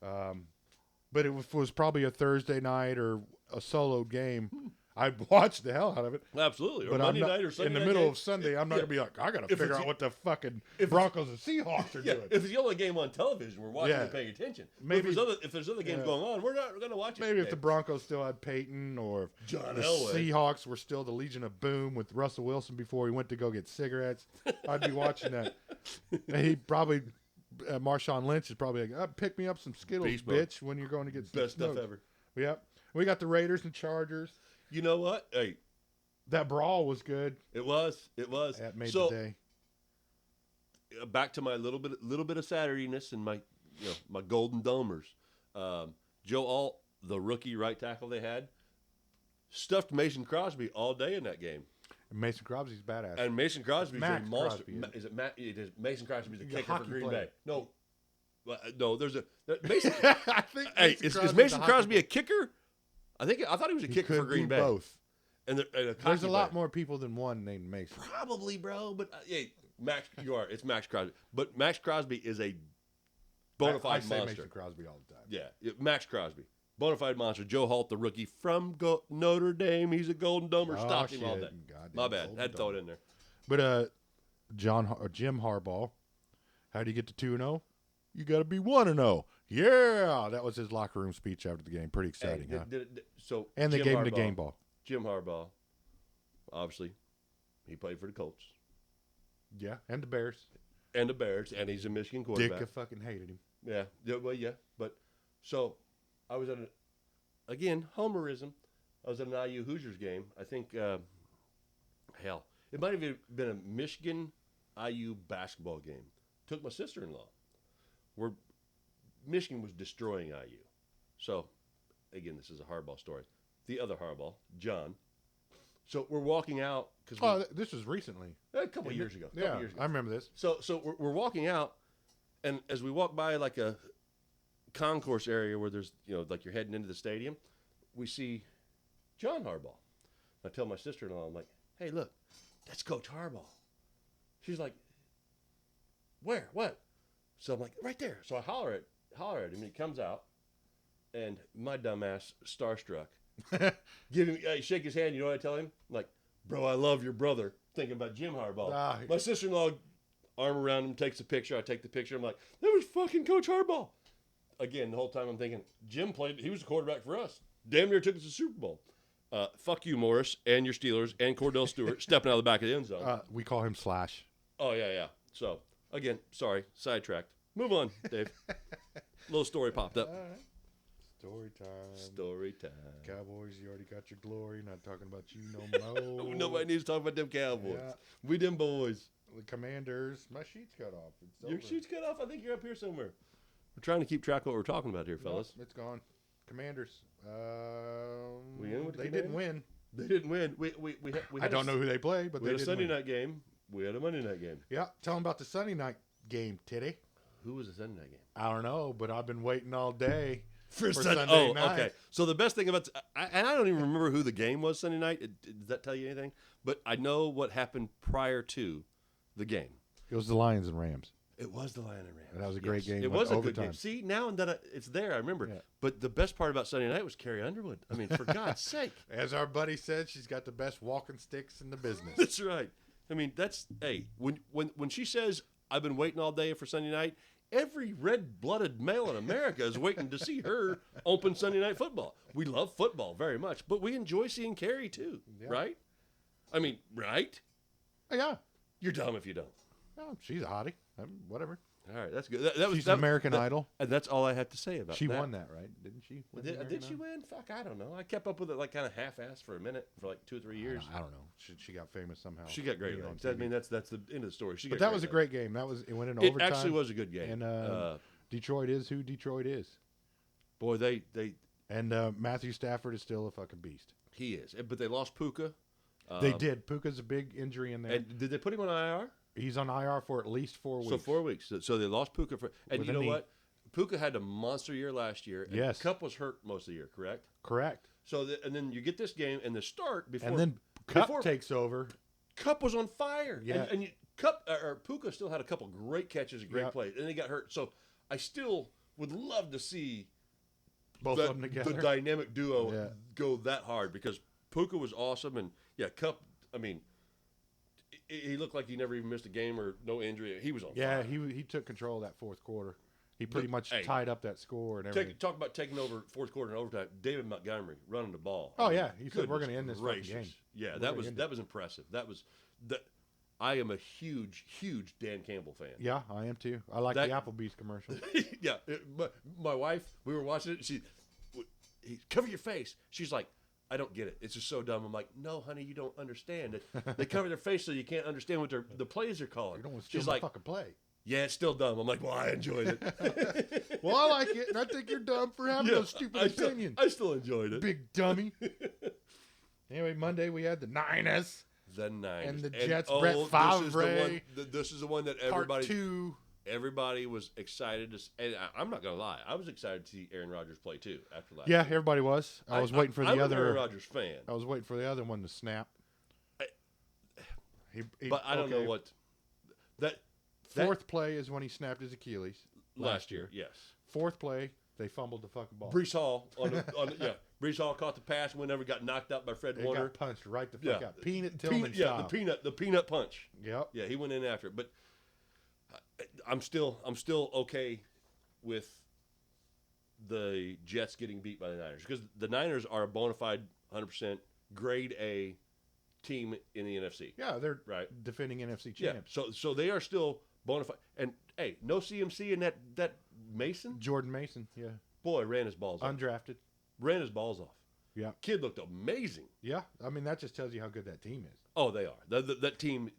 But if it was probably a Thursday night or a solo game, I'd watch the hell out of it. Absolutely. Or but Monday night or Sunday in the middle of Sunday, I'm not going to be like, I got to figure out what the fucking Broncos and Seahawks are doing. If it's the only game on television, we're watching and paying attention. Maybe if there's other games going on, we're not going to watch it. Maybe if the Broncos still had Peyton or John the Elway. Seahawks were still the Legion of Boom with Russell Wilson before he went to go get cigarettes, I'd be watching that. And he probably... Marshawn Lynch is probably like, pick me up some Skittles, bitch, when you're going to get some Best stuff ever. Yep. We got the Raiders and Chargers. You know what? Hey, that brawl was good. It was. It was. That made the day. Back to my little bit of Saturdiness and my my Golden Domers. Joe Alt, the rookie right tackle they had, stuffed Mason Crosby all day in that game. And Mason Crosby's badass. And Mason Crosby's a monster. Crosby, is it Matt? It is Mason Crosby's a kicker for Green player. Bay. No, there's a Mason. I think. Hey, is Mason Crosby a kicker? I thought he was a kicker for Green Bay. Both. And there's a lot more people than one named Mason. Probably, bro. But hey, it's Max Crosby. But Max Crosby is a bona fide monster. I say Mason Crosby all the time. Yeah, Max Crosby. Bona fide monster. Joe Alt, the rookie from Notre Dame. He's a Golden Domer. Stopped him all day. My bad. Had to throw it in there. But Jim Harbaugh, how do you get to 2-0? You got to be 1-0. Yeah, that was his locker room speech after the game. Pretty exciting, huh? And they gave him the game ball. Jim Harbaugh, obviously, he played for the Colts. Yeah, and the Bears. And he's a Michigan quarterback. Dick fucking hated him. Yeah, but so I was at again, homerism. I was at an IU Hoosiers game. I think, hell, it might have been a Michigan IU basketball game. Took my sister-in-law. Where Michigan was destroying IU. So, again, this is a Harbaugh story. The other Harbaugh, John. So we're walking out because this was recently, a couple years ago. Yeah, I remember this. So we're walking out, and as we walk by like a concourse area where there's like you're heading into the stadium, we see John Harbaugh. I tell my sister-in-law, I'm like, "Hey, look, that's Coach Harbaugh." She's like, "Where? What?" So I'm like, "Right there." So I holler at him, and he comes out, and my dumbass, starstruck, shake his hand. You know what I tell him? I'm like, "Bro, I love your brother." Thinking about Jim Harbaugh. My sister-in-law, arm around him, takes a picture. I take the picture. I'm like, "That was fucking Coach Harbaugh." Again, the whole time I'm thinking, Jim played. He was a quarterback for us. Damn near took us to the Super Bowl. Fuck you, Morris, and your Steelers, and Cordell Stewart stepping out of the back of the end zone. We call him Slash. Oh yeah. So again, sorry, sidetracked. Move on, Dave. Little story popped up. All right. Story time. Cowboys, you already got your glory. Not talking about you no more. Nobody needs to talk about them Cowboys. Yeah. We them boys. The Commanders. My sheet's cut off. Your sheet's cut off? I think you're up here somewhere. We're trying to keep track of what we're talking about here, fellas. No, it's gone. Commanders. They didn't win. They didn't win. We I don't know who they play, but we they had a Sunday night game. We had a Monday night game. Yeah. Tell them about the Sunday night game, Titty. Who was the Sunday night game? I don't know, but I've been waiting all day for Sunday night. Okay. So the best thing about and I don't even remember who the game was Sunday night. Does that tell you anything? But I know what happened prior to the game. It was the Lions and Rams. It was the Lions and Rams. And that was a great game. It was a good game. See, now that it's there, I remember. Yeah. But the best part about Sunday night was Carrie Underwood. I mean, for God's sake. As our buddy said, she's got the best walking sticks in the business. That's right. I mean, when she says, "I've been waiting all day for Sunday night," every red-blooded male in America is waiting to see her open Sunday Night Football. We love football very much, but we enjoy seeing Carrie too, right? I mean, right? Yeah. You're dumb if you don't. No, she's a hottie. Whatever. All right, that's good. She's American Idol. And that's all I have to say about that. She won that, right? Didn't she? Did she win? Fuck, I don't know. I kept up with it like kind of half-assed for a minute, for like 2 or 3 years. I don't know. She got famous somehow. She got great legs. I mean, that's the end of the story. But that was a great game. It went in overtime. It actually was a good game. And Detroit is who Detroit is. Boy, they and Matthew Stafford is still a fucking beast. He is, but they lost Puka. They did. Puka's a big injury in there. And did they put him on IR? He's on IR for at least 4 weeks. So 4 weeks. So they lost Puka and you know what? Puka had a monster year last year. And yes. Cup was hurt most of the year, correct? Correct. So and then you get this game and the start before. And then Cup takes over. Cup was on fire. Yeah. And Puka still had a couple great catches and great plays, and they got hurt. So I still would love to see both of them together. The dynamic duo go that hard because Puka was awesome, and Cup. I mean, he looked like he never even missed a game or no injury. He was on fire. Yeah, he took control of that fourth quarter. He pretty much tied up that score and everything. Talk about taking over fourth quarter and overtime. David Montgomery running the ball. Oh yeah, he said we're going to end this game. Yeah, that was impressive. I am a huge Dan Campbell fan. Yeah, I am too. I like the Applebee's commercial. Yeah, but my wife, we were watching it. cover your face. She's like, I don't get it. It's just so dumb. I'm like, no, honey, you don't understand. They cover their face so you can't understand what the plays are calling. You don't want to She's steal like, my fucking play. yeah, it's still dumb. I'm like, well, I enjoyed it. Well, I like it, and I think you're dumb for having those stupid opinions. I still enjoyed it. Big dummy. Anyway, Monday we had the Niners. The Niners. And the Jets, Brett Favre. This is the one that everybody was excited to see. And I'm not going to lie. I was excited to see Aaron Rodgers play, too, after last Yeah, year. everybody was. I was waiting for the other. I'm an Aaron Rodgers fan. I was waiting for the other one to snap. But I don't know what. Fourth play is when he snapped his Achilles. Last year, yes. Fourth play, they fumbled the fucking ball. Brees Hall Brees Hall caught the pass and never got knocked out by Fred Warner. Got punched right the fuck out. Peanut Tillman style. the peanut punch. Yep. Yeah, he went in after it. But I'm still okay with the Jets getting beat by the Niners because the Niners are a bona fide 100% grade A team in the NFC. Yeah, they're defending NFC champs. Yeah, so they are still bona fide. And hey, no CMC in that Mason? Jordan Mason, yeah. Boy, ran his balls off. Undrafted. Ran his balls off. Yeah. Kid looked amazing. Yeah. I mean, that just tells you how good that team is. Oh, they are. That team,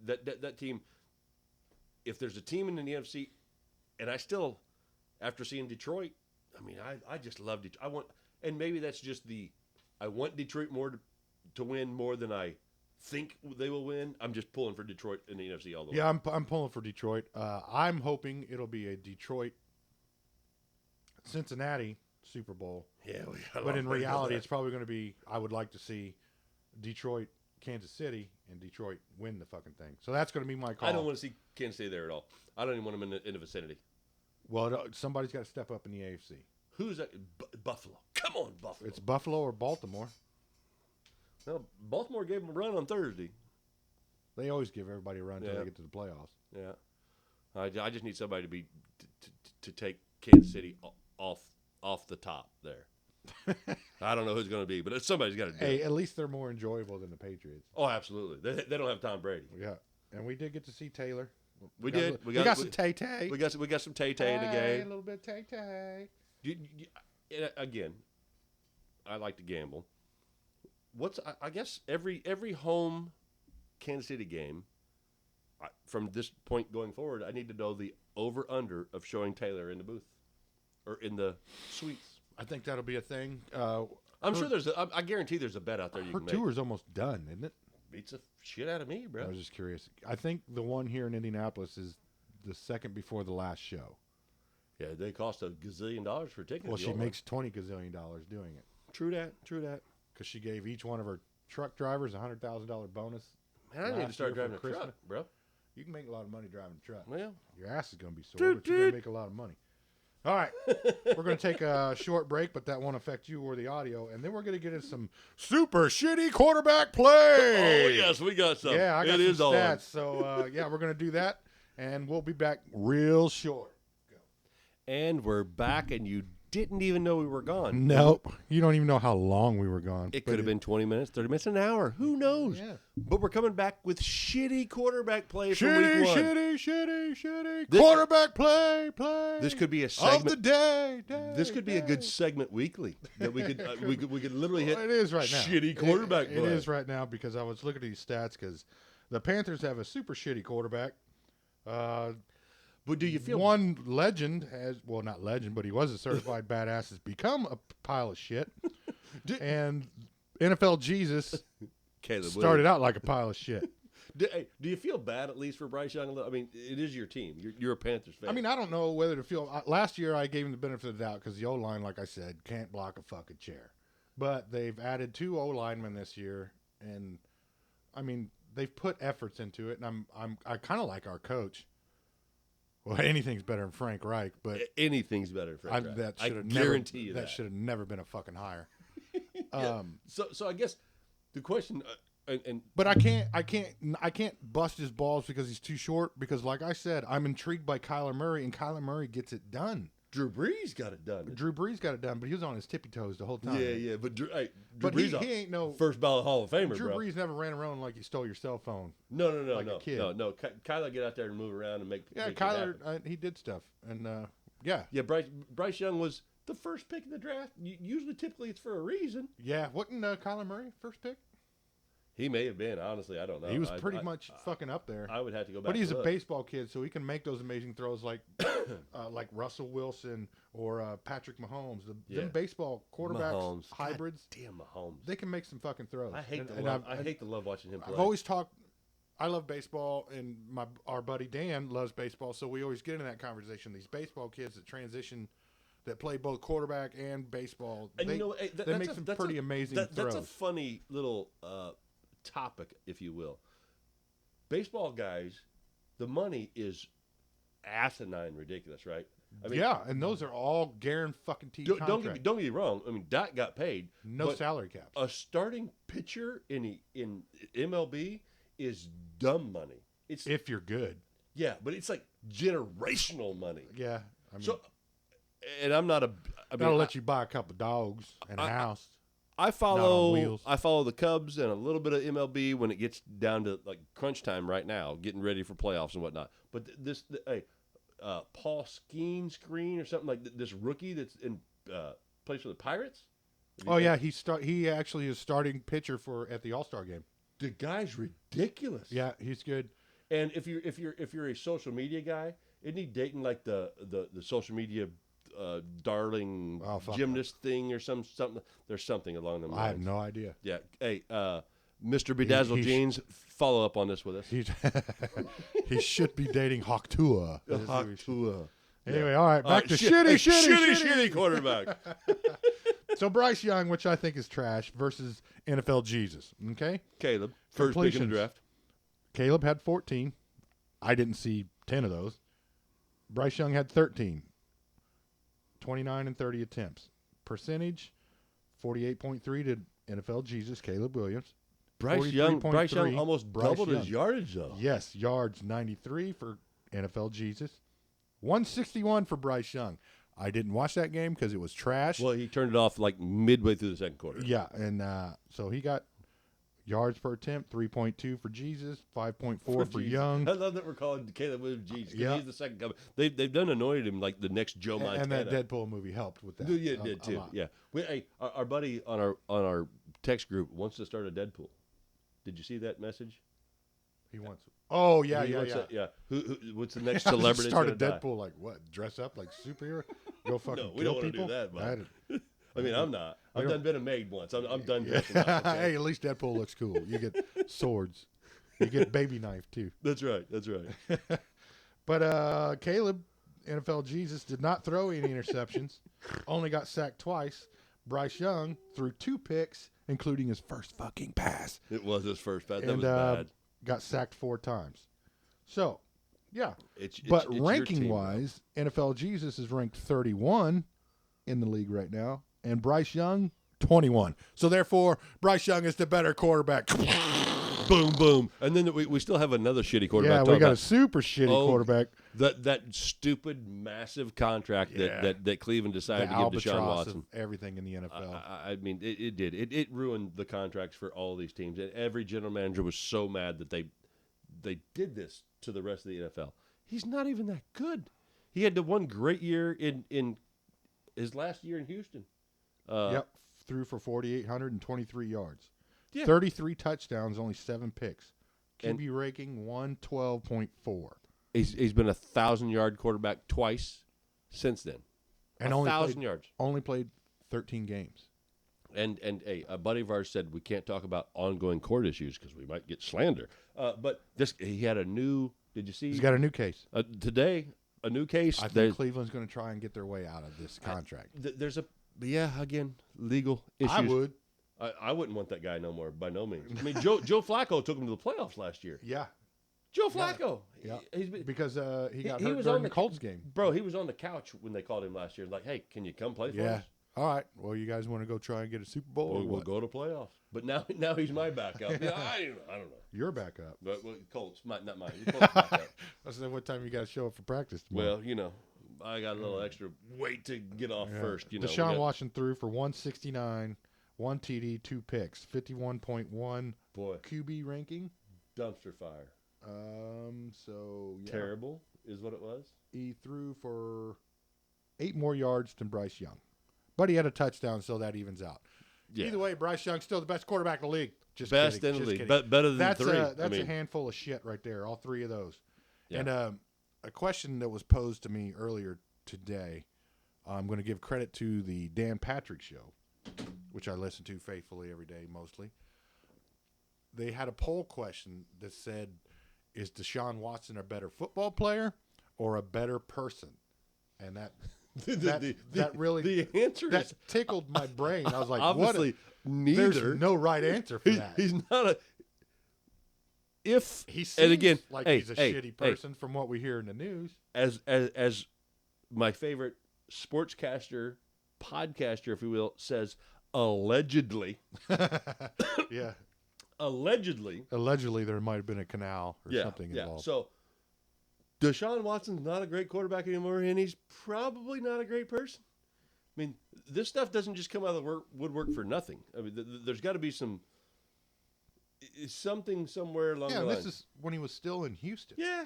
if there's a team in the NFC, and I still, after seeing Detroit, I mean, I just love Detroit. And maybe that's just I want Detroit more to win more than I think they will win. I'm just pulling for Detroit in the NFC all the way. Yeah, I'm pulling for Detroit. I'm hoping it'll be a Detroit-Cincinnati Super Bowl. Yeah, but in reality, it's probably going to be. I would like to see Detroit, Kansas City, and Detroit win the fucking thing. So that's going to be my call. I don't want to see Kansas City there at all. I don't even want them in the vicinity. Well, somebody's got to step up in the AFC. Who's that? Buffalo. Come on, Buffalo. It's Buffalo or Baltimore. Well, Baltimore gave them a run on Thursday. They always give everybody a run until they get to the playoffs. Yeah, I just need somebody to take Kansas City off the top there. I don't know who's going to be, but somebody's got to do it. Hey, at least they're more enjoyable than the Patriots. Oh, absolutely. They don't have Tom Brady. Yeah, and we did get to see Taylor. We did. We got some Tay-Tay. We got some Tay-Tay in the game. A little bit Tay-Tay. Again, I like to gamble. I guess every home Kansas City game, from this point going forward, I need to know the over-under of showing Taylor in the booth or in the suites. I think that'll be a thing. I'm sure I guarantee there's a bet out there you can make. Her tour's almost done, isn't it? Beats the shit out of me, bro. I was just curious. I think the one here in Indianapolis is the second before the last show. Yeah, they cost $1 gazillion for tickets. Well, she makes $20 gazillion doing it. True that. Because she gave each one of her truck drivers a $100,000 bonus. Man, I need to start driving a truck, bro. You can make a lot of money driving a truck. Well, your ass is going to be sore, but you're going to make a lot of money. All right, we're going to take a short break, but that won't affect you or the audio, and then we're going to get into some super shitty quarterback play. Oh, yes, we got some. Yeah, I got some stats. So, we're going to do that, and we'll be back real short. Go. And we're back, and you didn't even know we were gone. Nope. You don't even know how long we were gone. It could have been 20 minutes, 30 minutes, an hour. Who knows? Yeah. But we're coming back with shitty quarterback play from week one. Shitty quarterback play. This could be a segment of the day. This could be a good segment weekly that we could we could literally hit. Well, it is right now. Shitty quarterback play. It is right now because I was looking at these stats because the Panthers have a super shitty quarterback. But do you feel one legend not legend, but he was a certified badass, has become a pile of shit. And NFL Jesus started out like a pile of shit. Do you feel bad at least for Bryce Young? I mean, it is your team. You're a Panthers fan. I mean, I don't know whether to feel. Last year, I gave him the benefit of the doubt because the O-line, like I said, can't block a fucking chair. But they've added 2 O-linemen this year, and I mean, they've put efforts into it. And I kind of like our coach. Well, anything's better than Frank Reich, but anything's better than Frank Reich. I guarantee you that should have never been a fucking hire. So I guess the question, but I can't bust his balls because he's too short. Because like I said, I'm intrigued by Kyler Murray, and Kyler Murray gets it done. Drew Brees got it done. Drew Brees got it done, but he was on his tippy toes the whole time. Yeah, but Drew Brees he ain't no first ballot Hall of Famer, Drew bro. Brees never ran around like he stole your cell phone. No. A kid. No. Kyler get out there and move around and make. Yeah, make Kyler he did stuff, and Yeah, Bryce Young was the first pick in the draft. Usually, typically, it's for a reason. Yeah, wasn't Kyler Murray first pick? He may have been. Honestly, I don't know. He was pretty much fucking up there. I would have to go back. But he's to a look. baseball kid, so he can make those amazing throws like Russell Wilson or Patrick Mahomes. Them baseball quarterbacks, Mahomes. hybrids. God damn Mahomes. They can make some fucking throws. I hate to love watching him play. I've always talked. I love baseball, and our buddy Dan loves baseball, so we always get in that conversation. These baseball kids that transition, that play both quarterback and baseball, and they make some pretty amazing throws. That's a funny little topic, if you will. Baseball guys, the money is asinine ridiculous, right? I mean, yeah, and those are all guaranteed contracts. Don't get me wrong. I mean, Dak got paid. No salary caps. A starting pitcher in MLB is dumb money. It's if you're good. Yeah, but it's like generational money. Yeah. I mean, so, and I'm not a. That'll let you buy a couple dogs and a house. I follow the Cubs and a little bit of MLB when it gets down to like crunch time right now, getting ready for playoffs and whatnot. But Paul Screen or something like this rookie that's in plays for the Pirates. Oh yeah, he actually is starting pitcher at the All-Star game. The guy's ridiculous. Yeah, he's good. And if you're a social media guy, isn't he dating like the social media darling gymnast thing or something? There's something along the lines. I have no idea. Yeah. Hey, Mr. Bedazzled Jeans, follow up on this with us. He should be dating Hawktua. Hawktua. Anyway, all right, back to shitty quarterback. So Bryce Young, which I think is trash, versus NFL Jesus. Okay? Caleb, first pick in the draft. Caleb had 14. I didn't see 10 of those. Bryce Young had 13. 29 and 30 attempts. Percentage, 48.3 to NFL Jesus, Caleb Williams. Bryce Young almost doubled his yardage, though. Yes, yards 93 for NFL Jesus. 161 for Bryce Young. I didn't watch that game because it was trash. Well, he turned it off like midway through the second quarter. Yeah, and so he got yards per attempt, 3.2 for Jesus, 5.4 for Young. I love that we're calling Caleb Williams Jesus because he's the second coming. They've done anointed him like the next Joe Montana. And that Deadpool movie helped with that. Yeah, it did too. Yeah, our buddy on our text group wants to start a Deadpool. Did you see that message? He wants. Oh yeah. What's the next celebrity? Start a Deadpool like what? Dress up like superhero? Go fucking. No, we don't want to do that, man. I mean, I'm not. I've done been a maid once. I'm done dressing up. Okay? Hey, at least Deadpool looks cool. You get swords. You get baby knife too. That's right. But Caleb, NFL Jesus, did not throw any interceptions. Only got sacked twice. Bryce Young threw 2 picks, including his first fucking pass. It was his first pass. That was bad. Got sacked 4 times. So, yeah. It's ranking-wise, NFL Jesus is ranked 31 in the league right now, and Bryce Young, 21. So, therefore, Bryce Young is the better quarterback. Boom, boom. And then we still have another shitty quarterback. Yeah, we got a super shitty quarterback. That stupid, massive contract that Cleveland decided to give Deshaun Watson. Of everything in the NFL. I mean, it did. It ruined the contracts for all these teams. And every general manager was so mad that they did this to the rest of the NFL. He's not even that good. He had the one great year in his last year in Houston. Yep, threw for 4,823 yards. Yeah. 33 touchdowns, only 7 picks. QB ranking 112.4. He's been 1,000-yard quarterback twice since then. And 1,000 yards. Only played 13 games. And a buddy of ours said we can't talk about ongoing court issues because we might get slander. But he had a new. Did you see? He's got a new case today. A new case. I think Cleveland's going to try and get their way out of this contract. There's again legal issues. I would. I wouldn't want that guy no more, by no means. I mean, Joe Flacco took him to the playoffs last year. Yeah. Joe Flacco. Yeah. Because he got hurt was during on the Colts game. Bro, he was on the couch when they called him last year. Like, hey, can you come play for us? All right. Well, you guys want to go try and get a Super Bowl? We'll go to playoffs. But now he's my backup. Yeah, I don't know. Your backup. But Colts, not mine. Colts backup. I said, what time you got to show up for practice tomorrow? Well, I got a little extra weight to get off first. Deshaun Watson threw for 169. 1 TD, 2 picks, 51.1 QB ranking. Dumpster fire. Terrible is what it was. He threw for 8 more yards than Bryce Young. But he had a touchdown, so that evens out. Yeah. Either way, Bryce Young's still the best quarterback in the league. Just best kidding. in the Just league. kidding. Better than That's three. That's a handful of shit right there, all three of those. Yeah. And a question that was posed to me earlier today, I'm going to give credit to the Dan Patrick Show, which I listen to faithfully every day mostly. They had a poll question that said, is Deshaun Watson a better football player or a better person? And that really the answer that is tickled my brain. I was like, obviously neither. There's no right answer for that. He's not a. If he seems and again, like hey, he's a hey, shitty person from what we hear in the news. As my favorite sportscaster, podcaster, if you will, says allegedly. Yeah. Allegedly, there might have been a canal or something involved. So Deshaun Watson's not a great quarterback anymore, and he's probably not a great person. I mean, this stuff doesn't just come out of the woodwork for nothing. I mean, there's got to be something somewhere along the line. Yeah, this is when he was still in Houston. Yeah.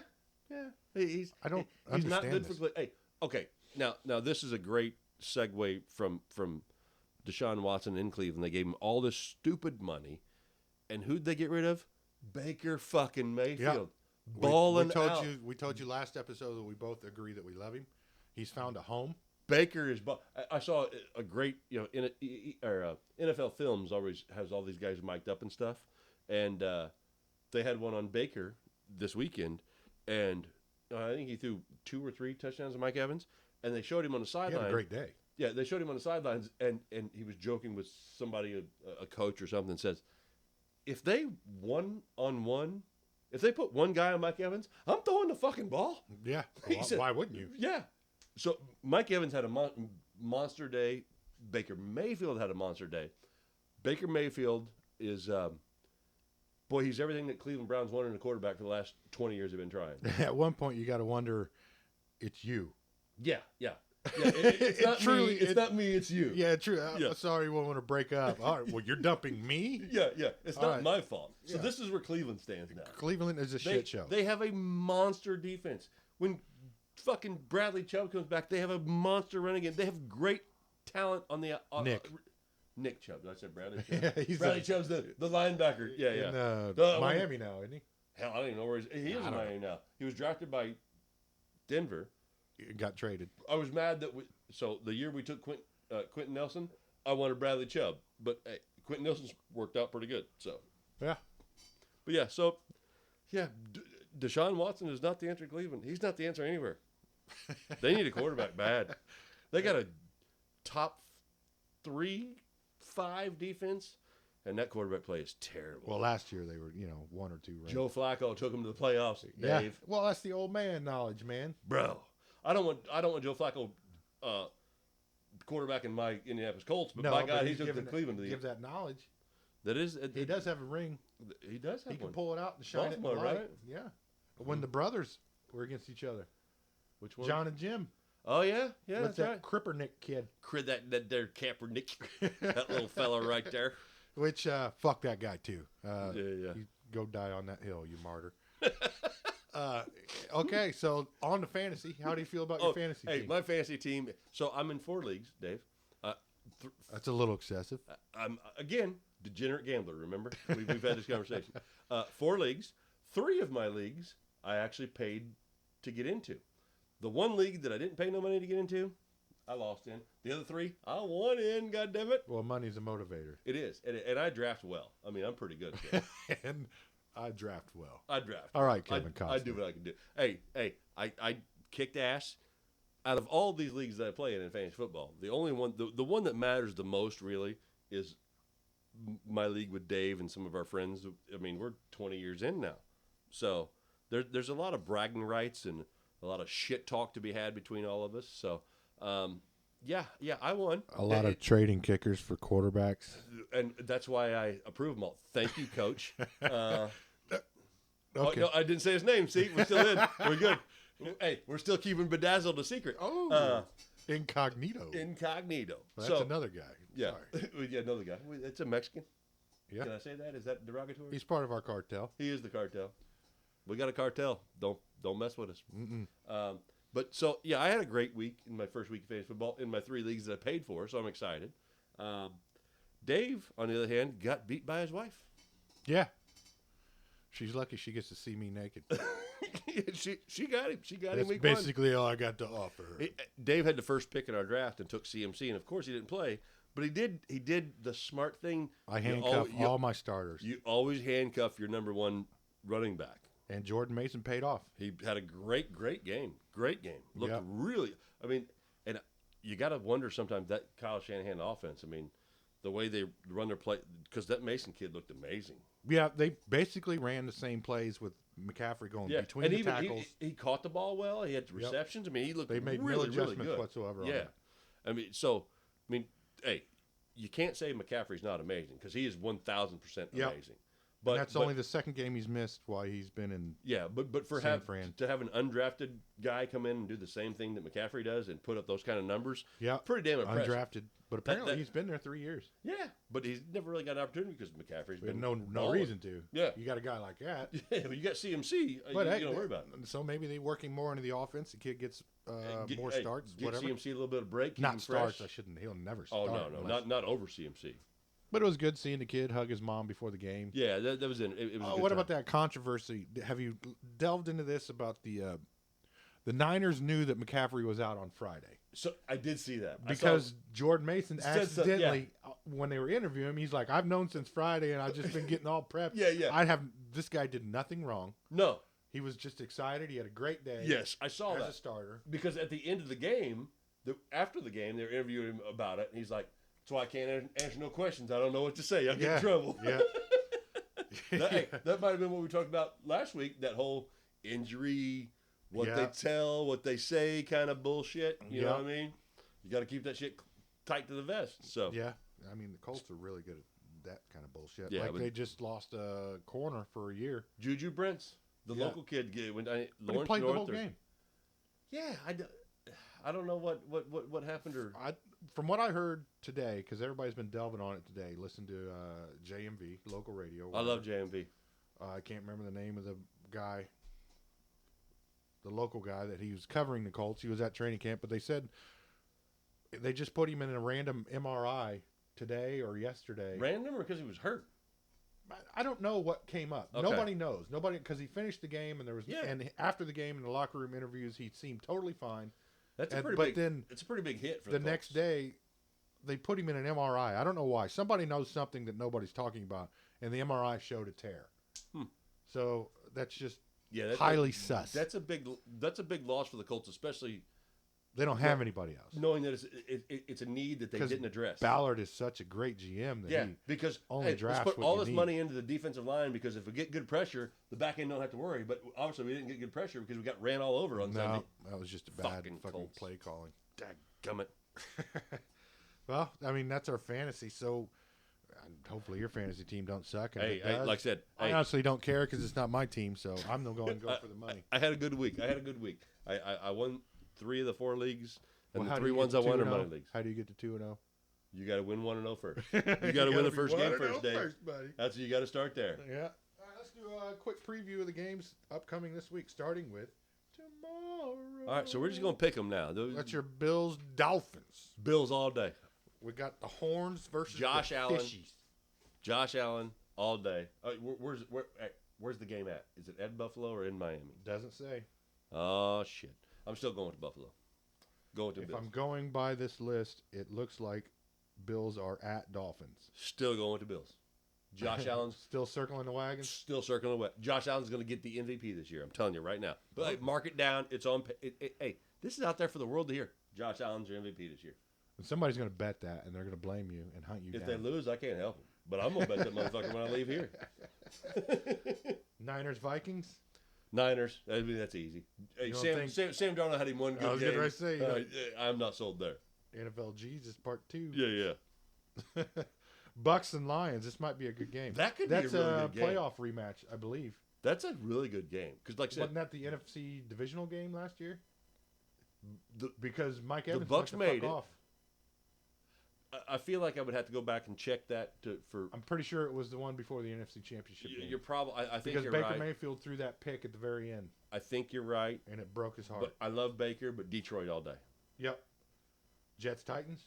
He's not good this. for. Hey, okay. Now this is a great segue from Deshaun Watson in Cleveland. They gave him all this stupid money, and who'd they get rid of? Baker fucking Mayfield. Yeah. Balling out. We told you last episode that we both agree that we love him. He's found a home. Baker is. I saw a great, NFL Films always has all these guys mic'd up and stuff, and they had one on Baker this weekend, and I think he threw 2 or 3 touchdowns to Mike Evans, and they showed him on the sideline. He had a great day. Yeah, they showed him on the sidelines, and he was joking with somebody, a coach or something, says, if they one-on-one, if they put one guy on Mike Evans, I'm throwing the fucking ball. Yeah, why wouldn't you? Yeah. So Mike Evans had a monster day. Baker Mayfield had a monster day. Baker Mayfield is, he's everything that Cleveland Browns wanted in a quarterback for the last 20 years they've been trying. At one point, you got to wonder, it's you. Yeah. It's not truly, me. It's not me. It's you. Yeah, true. I'm sorry, we want to break up. All right, well, you're dumping me. Yeah. It's not my fault. So this is where Cleveland stands now. Cleveland is a shit show. They have a monster defense. When fucking Bradley Chubb comes back, they have a monster running game. They have great talent on the Nick Chubb. Did I say Bradley Chubb? Yeah, Bradley Chubb's the linebacker. Yeah. In Miami now, isn't he? Hell, I don't even know where he is in Miami now. He was drafted by Denver. Got traded. I was mad that so the year we took Quentin Nelson, I wanted Bradley Chubb, but hey, Quentin Nelson's worked out pretty good. So yeah, but yeah, so yeah, Deshaun Watson is not the answer in Cleveland. He's not the answer anywhere. They need a quarterback bad. They got a top 3-5 defense, and that quarterback play is terrible. Well, last year they were 1 or 2 ranked. Joe Flacco took him to the playoffs. Dave. Yeah. Well, that's the old man knowledge, man. Bro. I don't want Joe Flacco quarterback in my Indianapolis Colts, but by God, he took the Cleveland to the gives that knowledge. That is, he does have a ring. He does have He can one. pull it out and shine Baltimore, it in the light. right? Yeah. When the brothers were against each other. Which one? John and Jim. Oh yeah, with that's that right. Krippernick kid. That there Kaepernick, that little fella right there. Which fuck that guy too. Yeah. You go die on that hill, you martyr. Okay, so on to fantasy. How do you feel about your fantasy team? Hey, my fantasy team. So I'm in 4 leagues, Dave. That's a little excessive. I'm again degenerate gambler. Remember, we've had this conversation. 4 leagues. 3 of my leagues I actually paid to get into. The one league that I didn't pay no money to get into, I lost in. The other 3, I won in. God damn it! Well, money's a motivator. It is, and I draft well. I mean, I'm pretty good at that. And I draft well. I draft. All right, Kevin Costner. I do what I can do. Hey, I kicked ass. Out of all these leagues that I play in fantasy football, the only one, the one that matters the most really is my league with Dave and some of our friends. I mean, we're 20 years in now. So there's a lot of bragging rights and a lot of shit talk to be had between all of us. So, yeah, I won. A lot of trading kickers for quarterbacks. And that's why I approve them all. Thank you, Coach. Okay. Oh, no, I didn't say his name. See, we're still in. We're good. Hey, we're still keeping Bedazzled a secret. Oh, incognito. Incognito. Well, that's another guy. Yeah. Sorry. Yeah, another guy. It's a Mexican. Yeah. Can I say that? Is that derogatory? He's part of our cartel. He is the cartel. We got a cartel. Don't mess with us. But so, yeah, I had a great week in my first week of fantasy football in my 3 leagues that I paid for, so I'm excited. Dave, on the other hand, got beat by his wife. Yeah. She's lucky she gets to see me naked. she got him. She got That's him week basically all I got to offer her. Dave had the first pick in our draft and took CMC, and of course he didn't play. But he did the smart thing. I handcuff all my starters. You always handcuff your number 1 running back. And Jordan Mason paid off. He had a great game. Great game. Looked Yep. really, I mean, and you got to wonder sometimes that Kyle Shanahan offense, I mean, the way they run their play, because that Mason kid looked amazing. Yeah, they basically ran the same plays with McCaffrey going between and the tackles. He caught the ball well. He had receptions. I mean, he looked They made really, no adjustments really good. whatsoever on Yeah. that. I mean, hey, you can't say McCaffrey's not amazing because he is 1,000% Yep. amazing. But And that's only the second game he's missed while he's been in. Yeah, but for San Fran. to have an undrafted guy come in and do the same thing that McCaffrey does and put up those kind of numbers, pretty damn impressive. Undrafted. But apparently he's been there 3 years. Yeah, but he's never really got an opportunity because McCaffrey's been no balling. reason to. Yeah. You got a guy like that. Yeah, but you got CMC. But you don't worry about it. So maybe they're working more into the offense. The kid gets more starts, Get whatever. CMC a little bit of break. Keep Not him starts. fresh. I shouldn't. He'll never Oh start. no, not over CMC. But it was good seeing the kid hug his mom before the game. Yeah, that was it. It was. A good What time. about that controversy? Have you delved into this about the Niners knew that McCaffrey was out on Friday? So I did see that Because Jordan Mason Said so, accidentally, when they were interviewing him, he's like, "I've known since Friday, and I've just been getting all prepped." Yeah. This guy did nothing wrong. No. He was just excited. He had a great day. Yes, I saw as that a starter. because at the end of the game, after the game, they were interviewing him about it, and he's like, "That's why I can't answer no questions. I don't know what to say. I get in trouble." Yeah. That might have been what we talked about last week. That whole injury, what they tell, what they say, kind of bullshit. You know what I mean? You got to keep that shit tight to the vest. So Yeah. I mean, the Colts are really good at that kind of bullshit. Yeah, like but- they just lost a corner for a year. Juju Brents, the Yeah. local kid, when But he Lawrence played the North whole or- game. Yeah, I don't know what happened or From what I heard today, because everybody's been delving on it today, listen to JMV, local radio. I love JMV. I can't remember the name of the guy, the local guy that he was covering the Colts. He was at training camp, but they said they just put him in a random MRI today or yesterday. Random or because he was hurt? I don't know what came up. Okay. Nobody knows. Nobody, because he finished the game and there was, and after the game in the locker room interviews, he seemed totally fine. That's a And- pretty but big. then It's a pretty big hit for The the next Colts. day, they put him in an MRI. I don't know why. Somebody knows something that nobody's talking about, and the MRI showed a tear. So that's just highly sus. That's a big loss for the Colts, especially They don't have anybody else. knowing that it's a need that they 'Cause didn't address. Ballard is such a great GM that he because only let's drafts put what all you this need. money into the defensive line because if we get good pressure, the back end don't have to worry. But obviously, we didn't get good pressure because we got ran all over on Sunday. No, that was just a bad Fucking fucking Colts. play calling. Dadgummit. Well, I mean, that's our fantasy. So hopefully your fantasy team don't suck. And if Hey, it does, like I said, I honestly don't care because it's not my team. So I'm going to go for the money. I had a good week. I won 3 of the 4 leagues, and Well, the how do 3 you ones get I to won are 2-0? money leagues. How do you get to 2-0? You got to win 1-0 first. You got to win the first game first, Dave. First, buddy. That's you got to start there. Yeah. All right, let's do a quick preview of the games upcoming this week, starting with tomorrow. All right, so we're just gonna pick them now. That's your Bills Dolphins. Bills all day. We got the Horns versus Josh the Allen. Fishies. Josh Allen all day. Where's the game at? Is it at Buffalo or in Miami? Doesn't say. Oh shit! I'm still going with Buffalo. Going to If Bills. I'm going by this list, it looks like Bills are at Dolphins. Still going with the Bills. Josh Allen's Still circling the wagons. still circling the way. Josh Allen's going to get the MVP this year. I'm telling you right now. But hey, mark it down. It's on. Hey, this is out there for the world to hear. Josh Allen's your MVP this year. And somebody's going to bet that, and they're going to blame you and hunt you If down. they lose, I can't help them. But I'm going to bet that motherfucker when I leave here. Niners Vikings. Niners. I mean, that's easy. Hey, You don't Sam Darnold had him one good I was game. getting ready to say, I'm not sold there. NFL Jesus Part 2. Yeah. Bucks and Lions. This might be a good game. That could be a That's really good game. playoff rematch, I believe. That's a really good game. Because, like I said, Wasn't that the NFC divisional game last year? the, Because Mike Evans Bucks went to made fuck it. off. I feel like I would have to go back and check that for. I'm pretty sure it was the one before the NFC Championship game. You're probably. I think because you're Baker right. Mayfield threw that pick at the very end. I think you're right. And it broke his heart. But I love Baker, but Detroit all day. Yep. Jets Titans.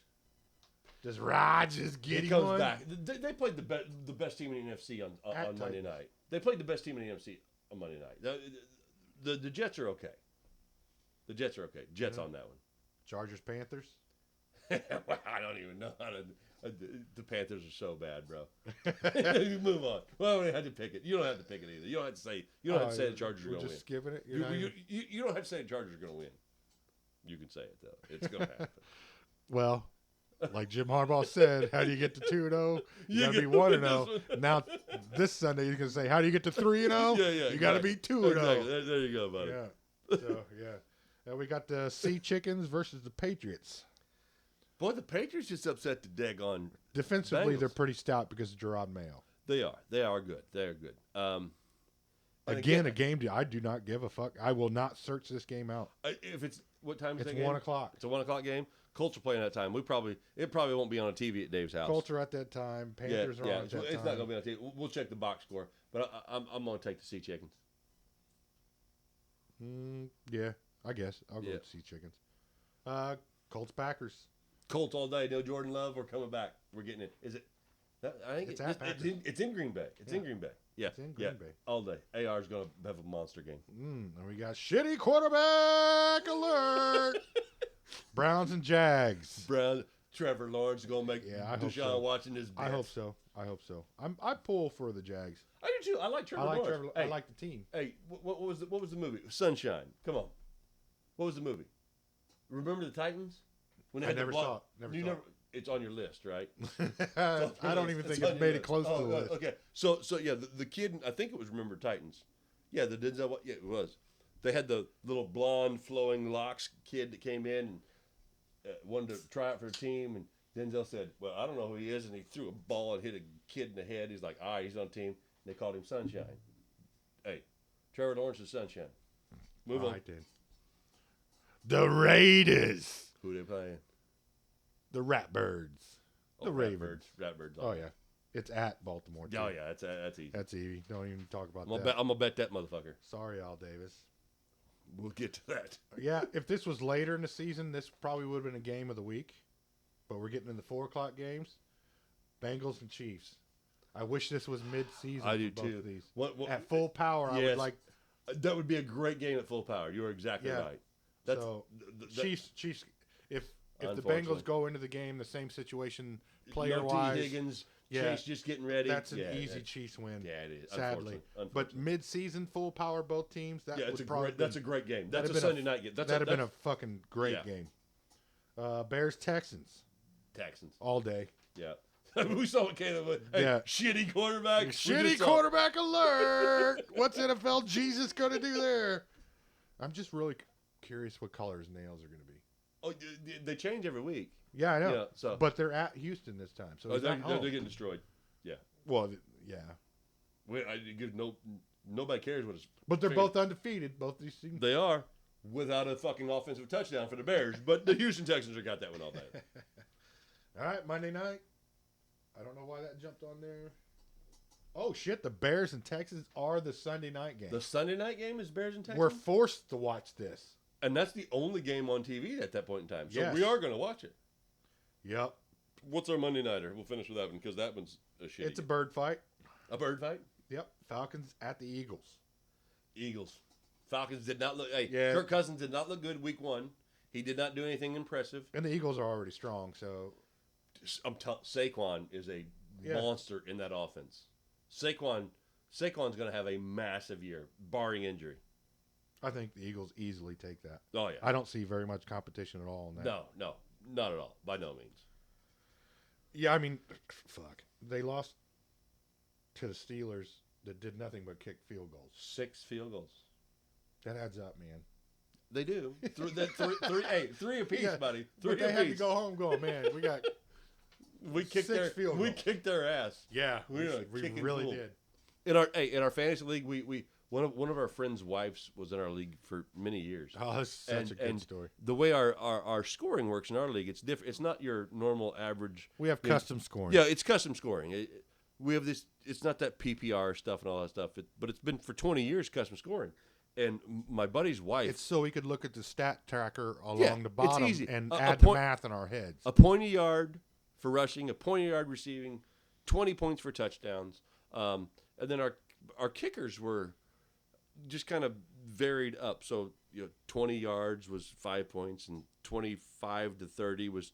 Does Rodgers get He him comes one? back. They played the best team in the NFC on Monday night. They played the best team in the NFC on Monday night. The Jets are okay. The Jets are okay. Jets on that one. Chargers Panthers. I don't even know how to. The Panthers are so bad, bro. Move on. Well, we had to pick it. You don't have to pick it either. You don't have to say. You don't have to say the Chargers are going to win. Just skipping it. You don't have to say the Chargers are going to win. You can say it though. It's going to happen. Well, like Jim Harbaugh said, how do you get to 2-0? You got to be 1-0. Now this Sunday you can say, how do you get to 3-0? Yeah. You got to be 2-0. Exactly. There you go, buddy. Yeah. So yeah. We got the Sea Chickens versus the Patriots. Boy, the Patriots just upset the daggone. Defensively, Bengals. they're pretty stout because of Gerard Mayo. They are. They are good. They are good. Again, a game I do not give a fuck. I will not search this game out. If it's what time is It's that game? 1 o'clock. It's a 1 o'clock game. Colts are playing that time. It probably won't be on TV at Dave's house. Colts are at that time. Panthers are on at that time. It's not going to be on TV. We'll check the box score, but I'm going to take the Sea Chickens. Yeah, I guess I'll go with Sea Chickens. Colts Packers. Colts all day. No Jordan Love. We're coming back. We're getting it. Is it? I think it's in Green Bay. It's in Green Bay. Yeah, it's in Green Bay all day. AR's going to have a monster game. And we got shitty quarterback alert. Browns and Jags. Trevor Lawrence is going to make Deshaun watching his bets. I hope so. I pull for the Jags. I do too. I like Trevor Lawrence. I like the team. Hey, what was the movie? Sunshine. Come on. What was the movie? Remember the Titans? When I never saw it. It's on your list, right? I don't even think it's made it close to the list. Okay. So yeah, the kid, I think it was Remember Titans. Yeah, the Denzel. Yeah, it was. They had the little blonde flowing locks kid that came in and wanted to try out for a team, and Denzel said, "Well, I don't know who he is," and he threw a ball and hit a kid in the head. He's like, "All right, he's on the team." And they called him Sunshine. Hey, Trevor Lawrence is Sunshine. Move on. Then. The Raiders. Who they playing? The Ratbirds. The Ravens. Ratbirds. Oh yeah, it's at Baltimore. Too. Oh yeah, that's easy. That's easy. Don't even talk about I'm that. I'm gonna bet that motherfucker. Sorry, Al Davis. We'll get to that. Yeah, if this was later in the season, this probably would have been a game of the week. But we're getting in the 4 o'clock games. Bengals and Chiefs. I wish this was mid-season. I do both too. Of these. What, at full power, yes, I would like. That would be a great game at full power. You are exactly right. That's, so Chiefs. If the Bengals go into the game, the same situation player-wise. No T. Higgins. Chase just getting ready. That's an easy Chiefs win. Yeah, it is. Sadly, but mid-season full power, both teams. That's a great game. That's a Sunday night game. That'd have been a fucking great game. Bears Texans. Texans all day. Yeah. We saw what Caleb. Hey, shitty quarterback. Shitty quarterback alert. What's NFL Jesus going to do there? I'm just really curious what color his nails are going to be. Oh, they change every week. Yeah, I know. Yeah, but they're at Houston this time, so they're getting destroyed. Yeah. Well, yeah. Nobody cares what it's. But they're both undefeated. Both these teams. They are, without a fucking offensive touchdown for the Bears. But the Houston Texans have got that one all day. All right, Monday night. I don't know why that jumped on there. Oh shit! The Bears and Texans are the Sunday night game. The Sunday night game is Bears and Texans. We're forced to watch this, and that's the only game on TV at that point in time. So we are going to watch it. Yep. What's our Monday nighter? We'll finish with that one because that one's a shitty. It's a bird fight. A bird fight? Yep. Falcons at the Eagles. Falcons did not look. Hey, Kirk Cousins did not look good week 1. He did not do anything impressive. And the Eagles are already strong, so. Saquon is a monster in that offense. Saquon's going to have a massive year, barring injury. I think the Eagles easily take that. Oh yeah. I don't see very much competition at all in that. No, not at all. By no means. Yeah, I mean, fuck. They lost to the Steelers that did nothing but kick field goals. 6 field goals. That adds up, man. They do. Three apiece, buddy. But they had to go home going, man, we kicked their ass. Yeah, we really did. In our fantasy league, we one of our friends' wives was in our league for many years. Oh, that's such a good story. The way our scoring works in our league, it's different. It's not your normal average. We have custom scoring. Yeah, it's custom scoring. We have this. It's not that PPR stuff and all that stuff. But it's been for 20 years custom scoring. And my buddy's wife. It's so we could look at the stat tracker along the bottom and add the math in our heads. A point a yard for rushing, a point a yard receiving, 20 points for touchdowns. And then our kickers were just kind of varied up. So 20 yards was 5 points, and 25 to 30 was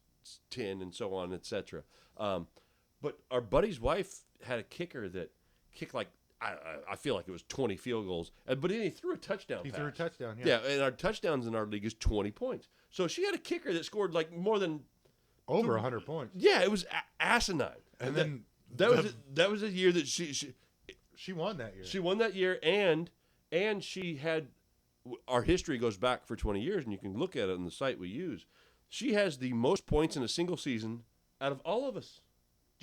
10, and so on, etc. But our buddy's wife had a kicker that kicked like I feel like it was 20 field goals, but then he threw a touchdown. He threw a touchdown. Yeah, and our touchdowns in our league is 20 points. So she had a kicker that scored like more than over 100 points. Yeah, it was asinine. And then that was a year that she won that year. She won that year, and she had our history goes back for 20 years, and you can look at it on the site we use. She has the most points in a single season out of all of us.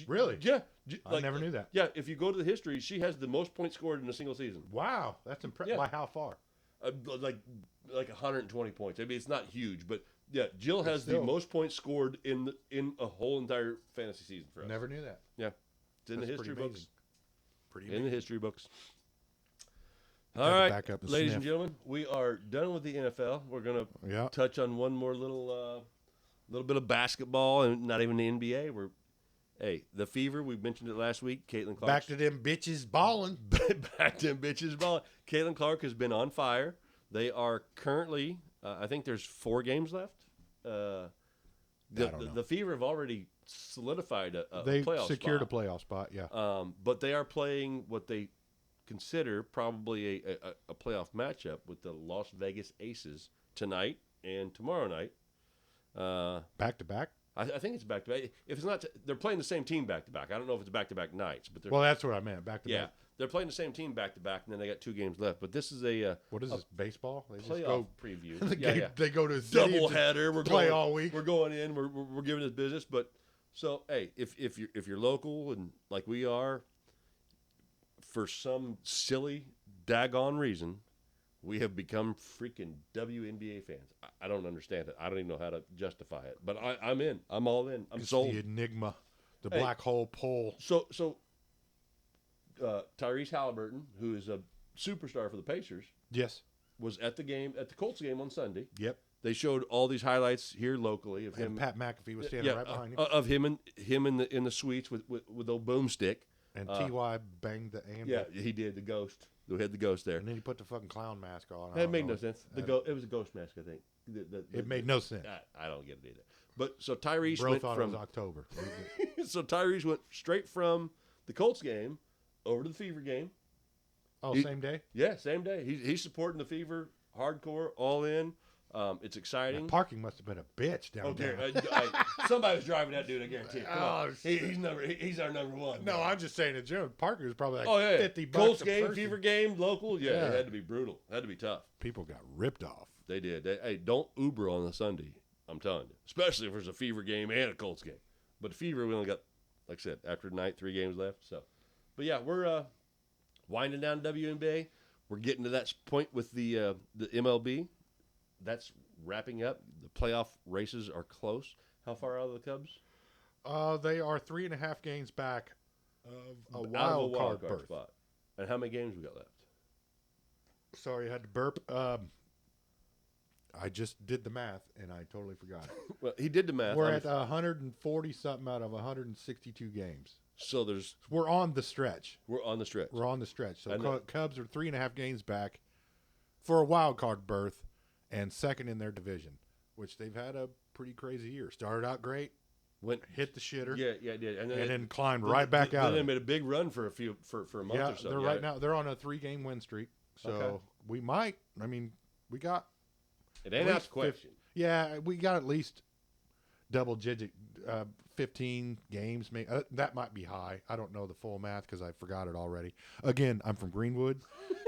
Really? Yeah. I never knew that. Yeah, if you go to the history, she has the most points scored in a single season. Wow, that's impressive. Yeah. By how far? Like 120 points. I mean, it's not huge, but yeah, Jill has the most points scored in a whole entire fantasy season for us. Never knew that. Yeah, it's in the history books. Pretty amazing. In the history books. All right, ladies and gentlemen, we are done with the NFL. We're gonna touch on one more little bit of basketball, and not even the NBA. Hey, the Fever, we mentioned it last week. Caitlin Clark. Back to them bitches balling. Back to them bitches balling. Caitlin Clark has been on fire. They are currently, I think there's 4 games left. The Fever have already solidified a playoff spot. They secured a playoff spot, yeah. But they are playing what they consider probably a playoff matchup with the Las Vegas Aces tonight and tomorrow night. Back to back? I think it's back to back. If it's not, they're playing the same team back to back. I don't know if it's back to back nights, but well, that's what I meant. Back to back. Yeah, they're playing the same team back to back, and then they got 2 games left. But this is a what is this, baseball? They playoff just go preview. They go to double header. We're play all week. We're going in. We're giving this business. But so hey, if you're local and like we are, for some silly daggone reason, we have become freaking WNBA fans. I don't understand it. I don't even know how to justify it. But I'm in. I'm all in. I'm sold. The enigma, the black hole pole. So Tyrese Halliburton, who is a superstar for the Pacers, yes, was at the Colts game on Sunday. Yep. They showed all these highlights here locally of him. And Pat McAfee was standing right behind him. Of him in the suites with old boomstick. And T.Y. banged the anvil. Yeah, he did. The ghost. We had the ghost there. And then he put the fucking clown mask on. That made no sense. It was a ghost mask, I think. It made no sense. I don't get it either. But so Tyrese Bro went thought from it was October. So Tyrese went straight from the Colts game over to the Fever game. Oh, same day? Yeah, same day. He's supporting the Fever hardcore, all in. It's exciting. That parking must have been a bitch down there. Somebody was driving that dude, I guarantee it. He's our number one. No, I'm just saying, Jim, Parker was probably like $50. Colts game, Fever game, local. Yeah, it had to be brutal. It had to be tough. People got ripped off. They did. Hey, don't Uber on a Sunday. I'm telling you, especially if there's a Fever game and a Colts game. But the Fever, we only got, like I said, after tonight, 3 games left. So, but yeah, we're winding down WNBA. We're getting to that point with the MLB. That's wrapping up. The playoff races are close. How far out of the Cubs? They are 3.5 games back of a wild card berth. Spot. And how many games we got left? Sorry, I had to burp. I just did the math, and I totally forgot it. Well, he did the math. We're at 140-something out of 162 games. So we're on the stretch. We're on the stretch. So Cubs are 3.5 games back for a wild card berth and second in their division, which they've had a pretty crazy year. Started out great, hit the shitter. Yeah, it did. And then climbed right back out. Then they made a big run for a month or so. They're right now. They're on a 3-game win streak. So we might. I mean, we got. It ain't out of question. Yeah, we got at least double-digit 15 games. That might be high. I don't know the full math because I forgot it already. Again, I'm from Greenwood,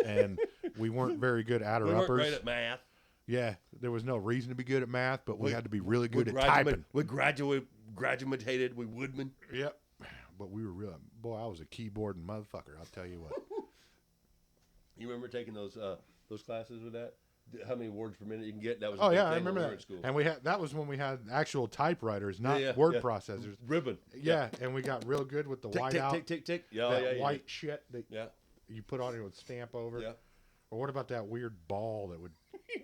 and we weren't very good adder-uppers. We weren't great at math. Yeah, there was no reason to be good at math, but we had to be really good at typing. We graduated. We woodman. Yep. But we were real. Boy, I was a keyboard motherfucker. I'll tell you what. You remember taking those classes with that? How many words per minute you can get? That was Oh a big yeah, thing I remember when we were that. at school. And that was when we had actual typewriters, not Yeah, word yeah. processors. Ribbon. Yeah, and we got real good with the Tick, white tick, out. tick, tick, tick. Yeah, that yeah, white shit that yeah. you put on it with stamp over. Yeah. Or what about that weird ball that would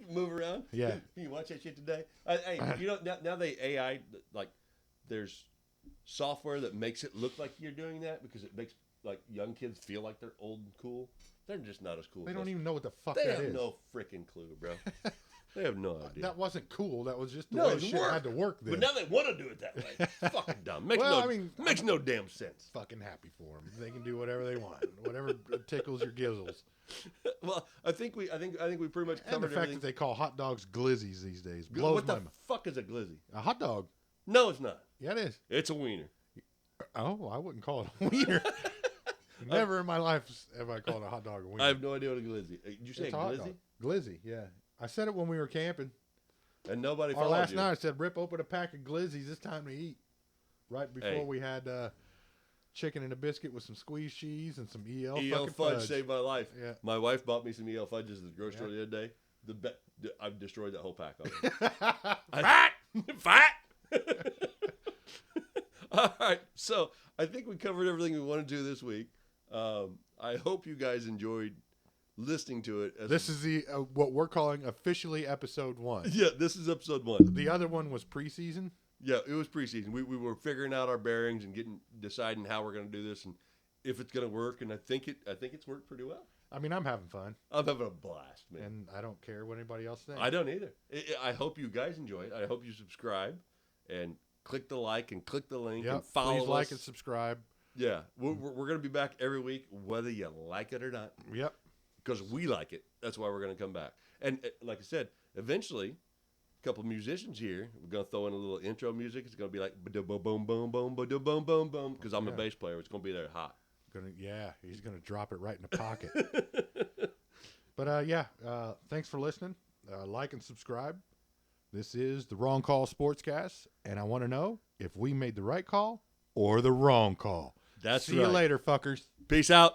move around? Yeah. You watch that shit today? Hey, you know, now they AI, like, there's software that makes it look like you're doing that because it makes, like, young kids feel like they're old and cool. They're just not as cool. They don't even know what the fuck that that is. They is. have no freaking clue, bro. They have no idea. That wasn't cool. That was just the way shit had to work then. But now they want to do it that way. Fucking dumb. Makes makes no damn sense. Fucking happy for them. They can do whatever they want. Whatever tickles your gizzles. Well, I think we pretty much covered And the fact everything. that they call hot dogs glizzies these days blows What my the mind. fuck is a glizzy? A hot dog. No, it's not. Yeah, it is. It's a wiener. Oh, I wouldn't call it a wiener. Never in my life have I called a hot dog a wiener. I have no idea what a glizzy. Did you say It's a a hot glizzy? dog. Glizzy, yeah. I said it when we were camping. And nobody Or followed last you. night I said, Rip, open a pack of glizzies. It's time to eat. Right before we had chicken and a biscuit with some squeezed cheese and some EL EL fucking fudge saved my life. Yeah. My wife bought me some EL fudges at the grocery store the other day. I've destroyed that whole pack of them. Fat! All right. So I think we covered everything we wanted to this week. I hope you guys enjoyed listening to it. This is the what we're calling officially episode 1. Yeah, this is episode 1. The other one was preseason. Yeah, it was preseason. We were figuring out our bearings and deciding how we're going to do this and if it's going to work. And I think it's worked pretty well. I mean, I'm having fun. I'm having a blast, man. And I don't care what anybody else thinks. I don't either. I hope you guys enjoy it. I hope you subscribe and click the like and click the link and follow us. Please like and subscribe. Yeah, we're going to be back every week, whether you like it or not. Yep. Because we like it. That's why we're going to come back. And like I said, eventually, a couple musicians here, we're going to throw in a little intro music. It's going to be like boom, boom, boom, boom, boom, boom, boom. Because I'm a bass player. It's going to be there hot. He's gonna drop it right in the pocket. But thanks for listening. Like and subscribe. This is the Wrong Call Sportscast, and I want to know if we made the right call or the wrong call. That's See you later, fuckers. Peace out.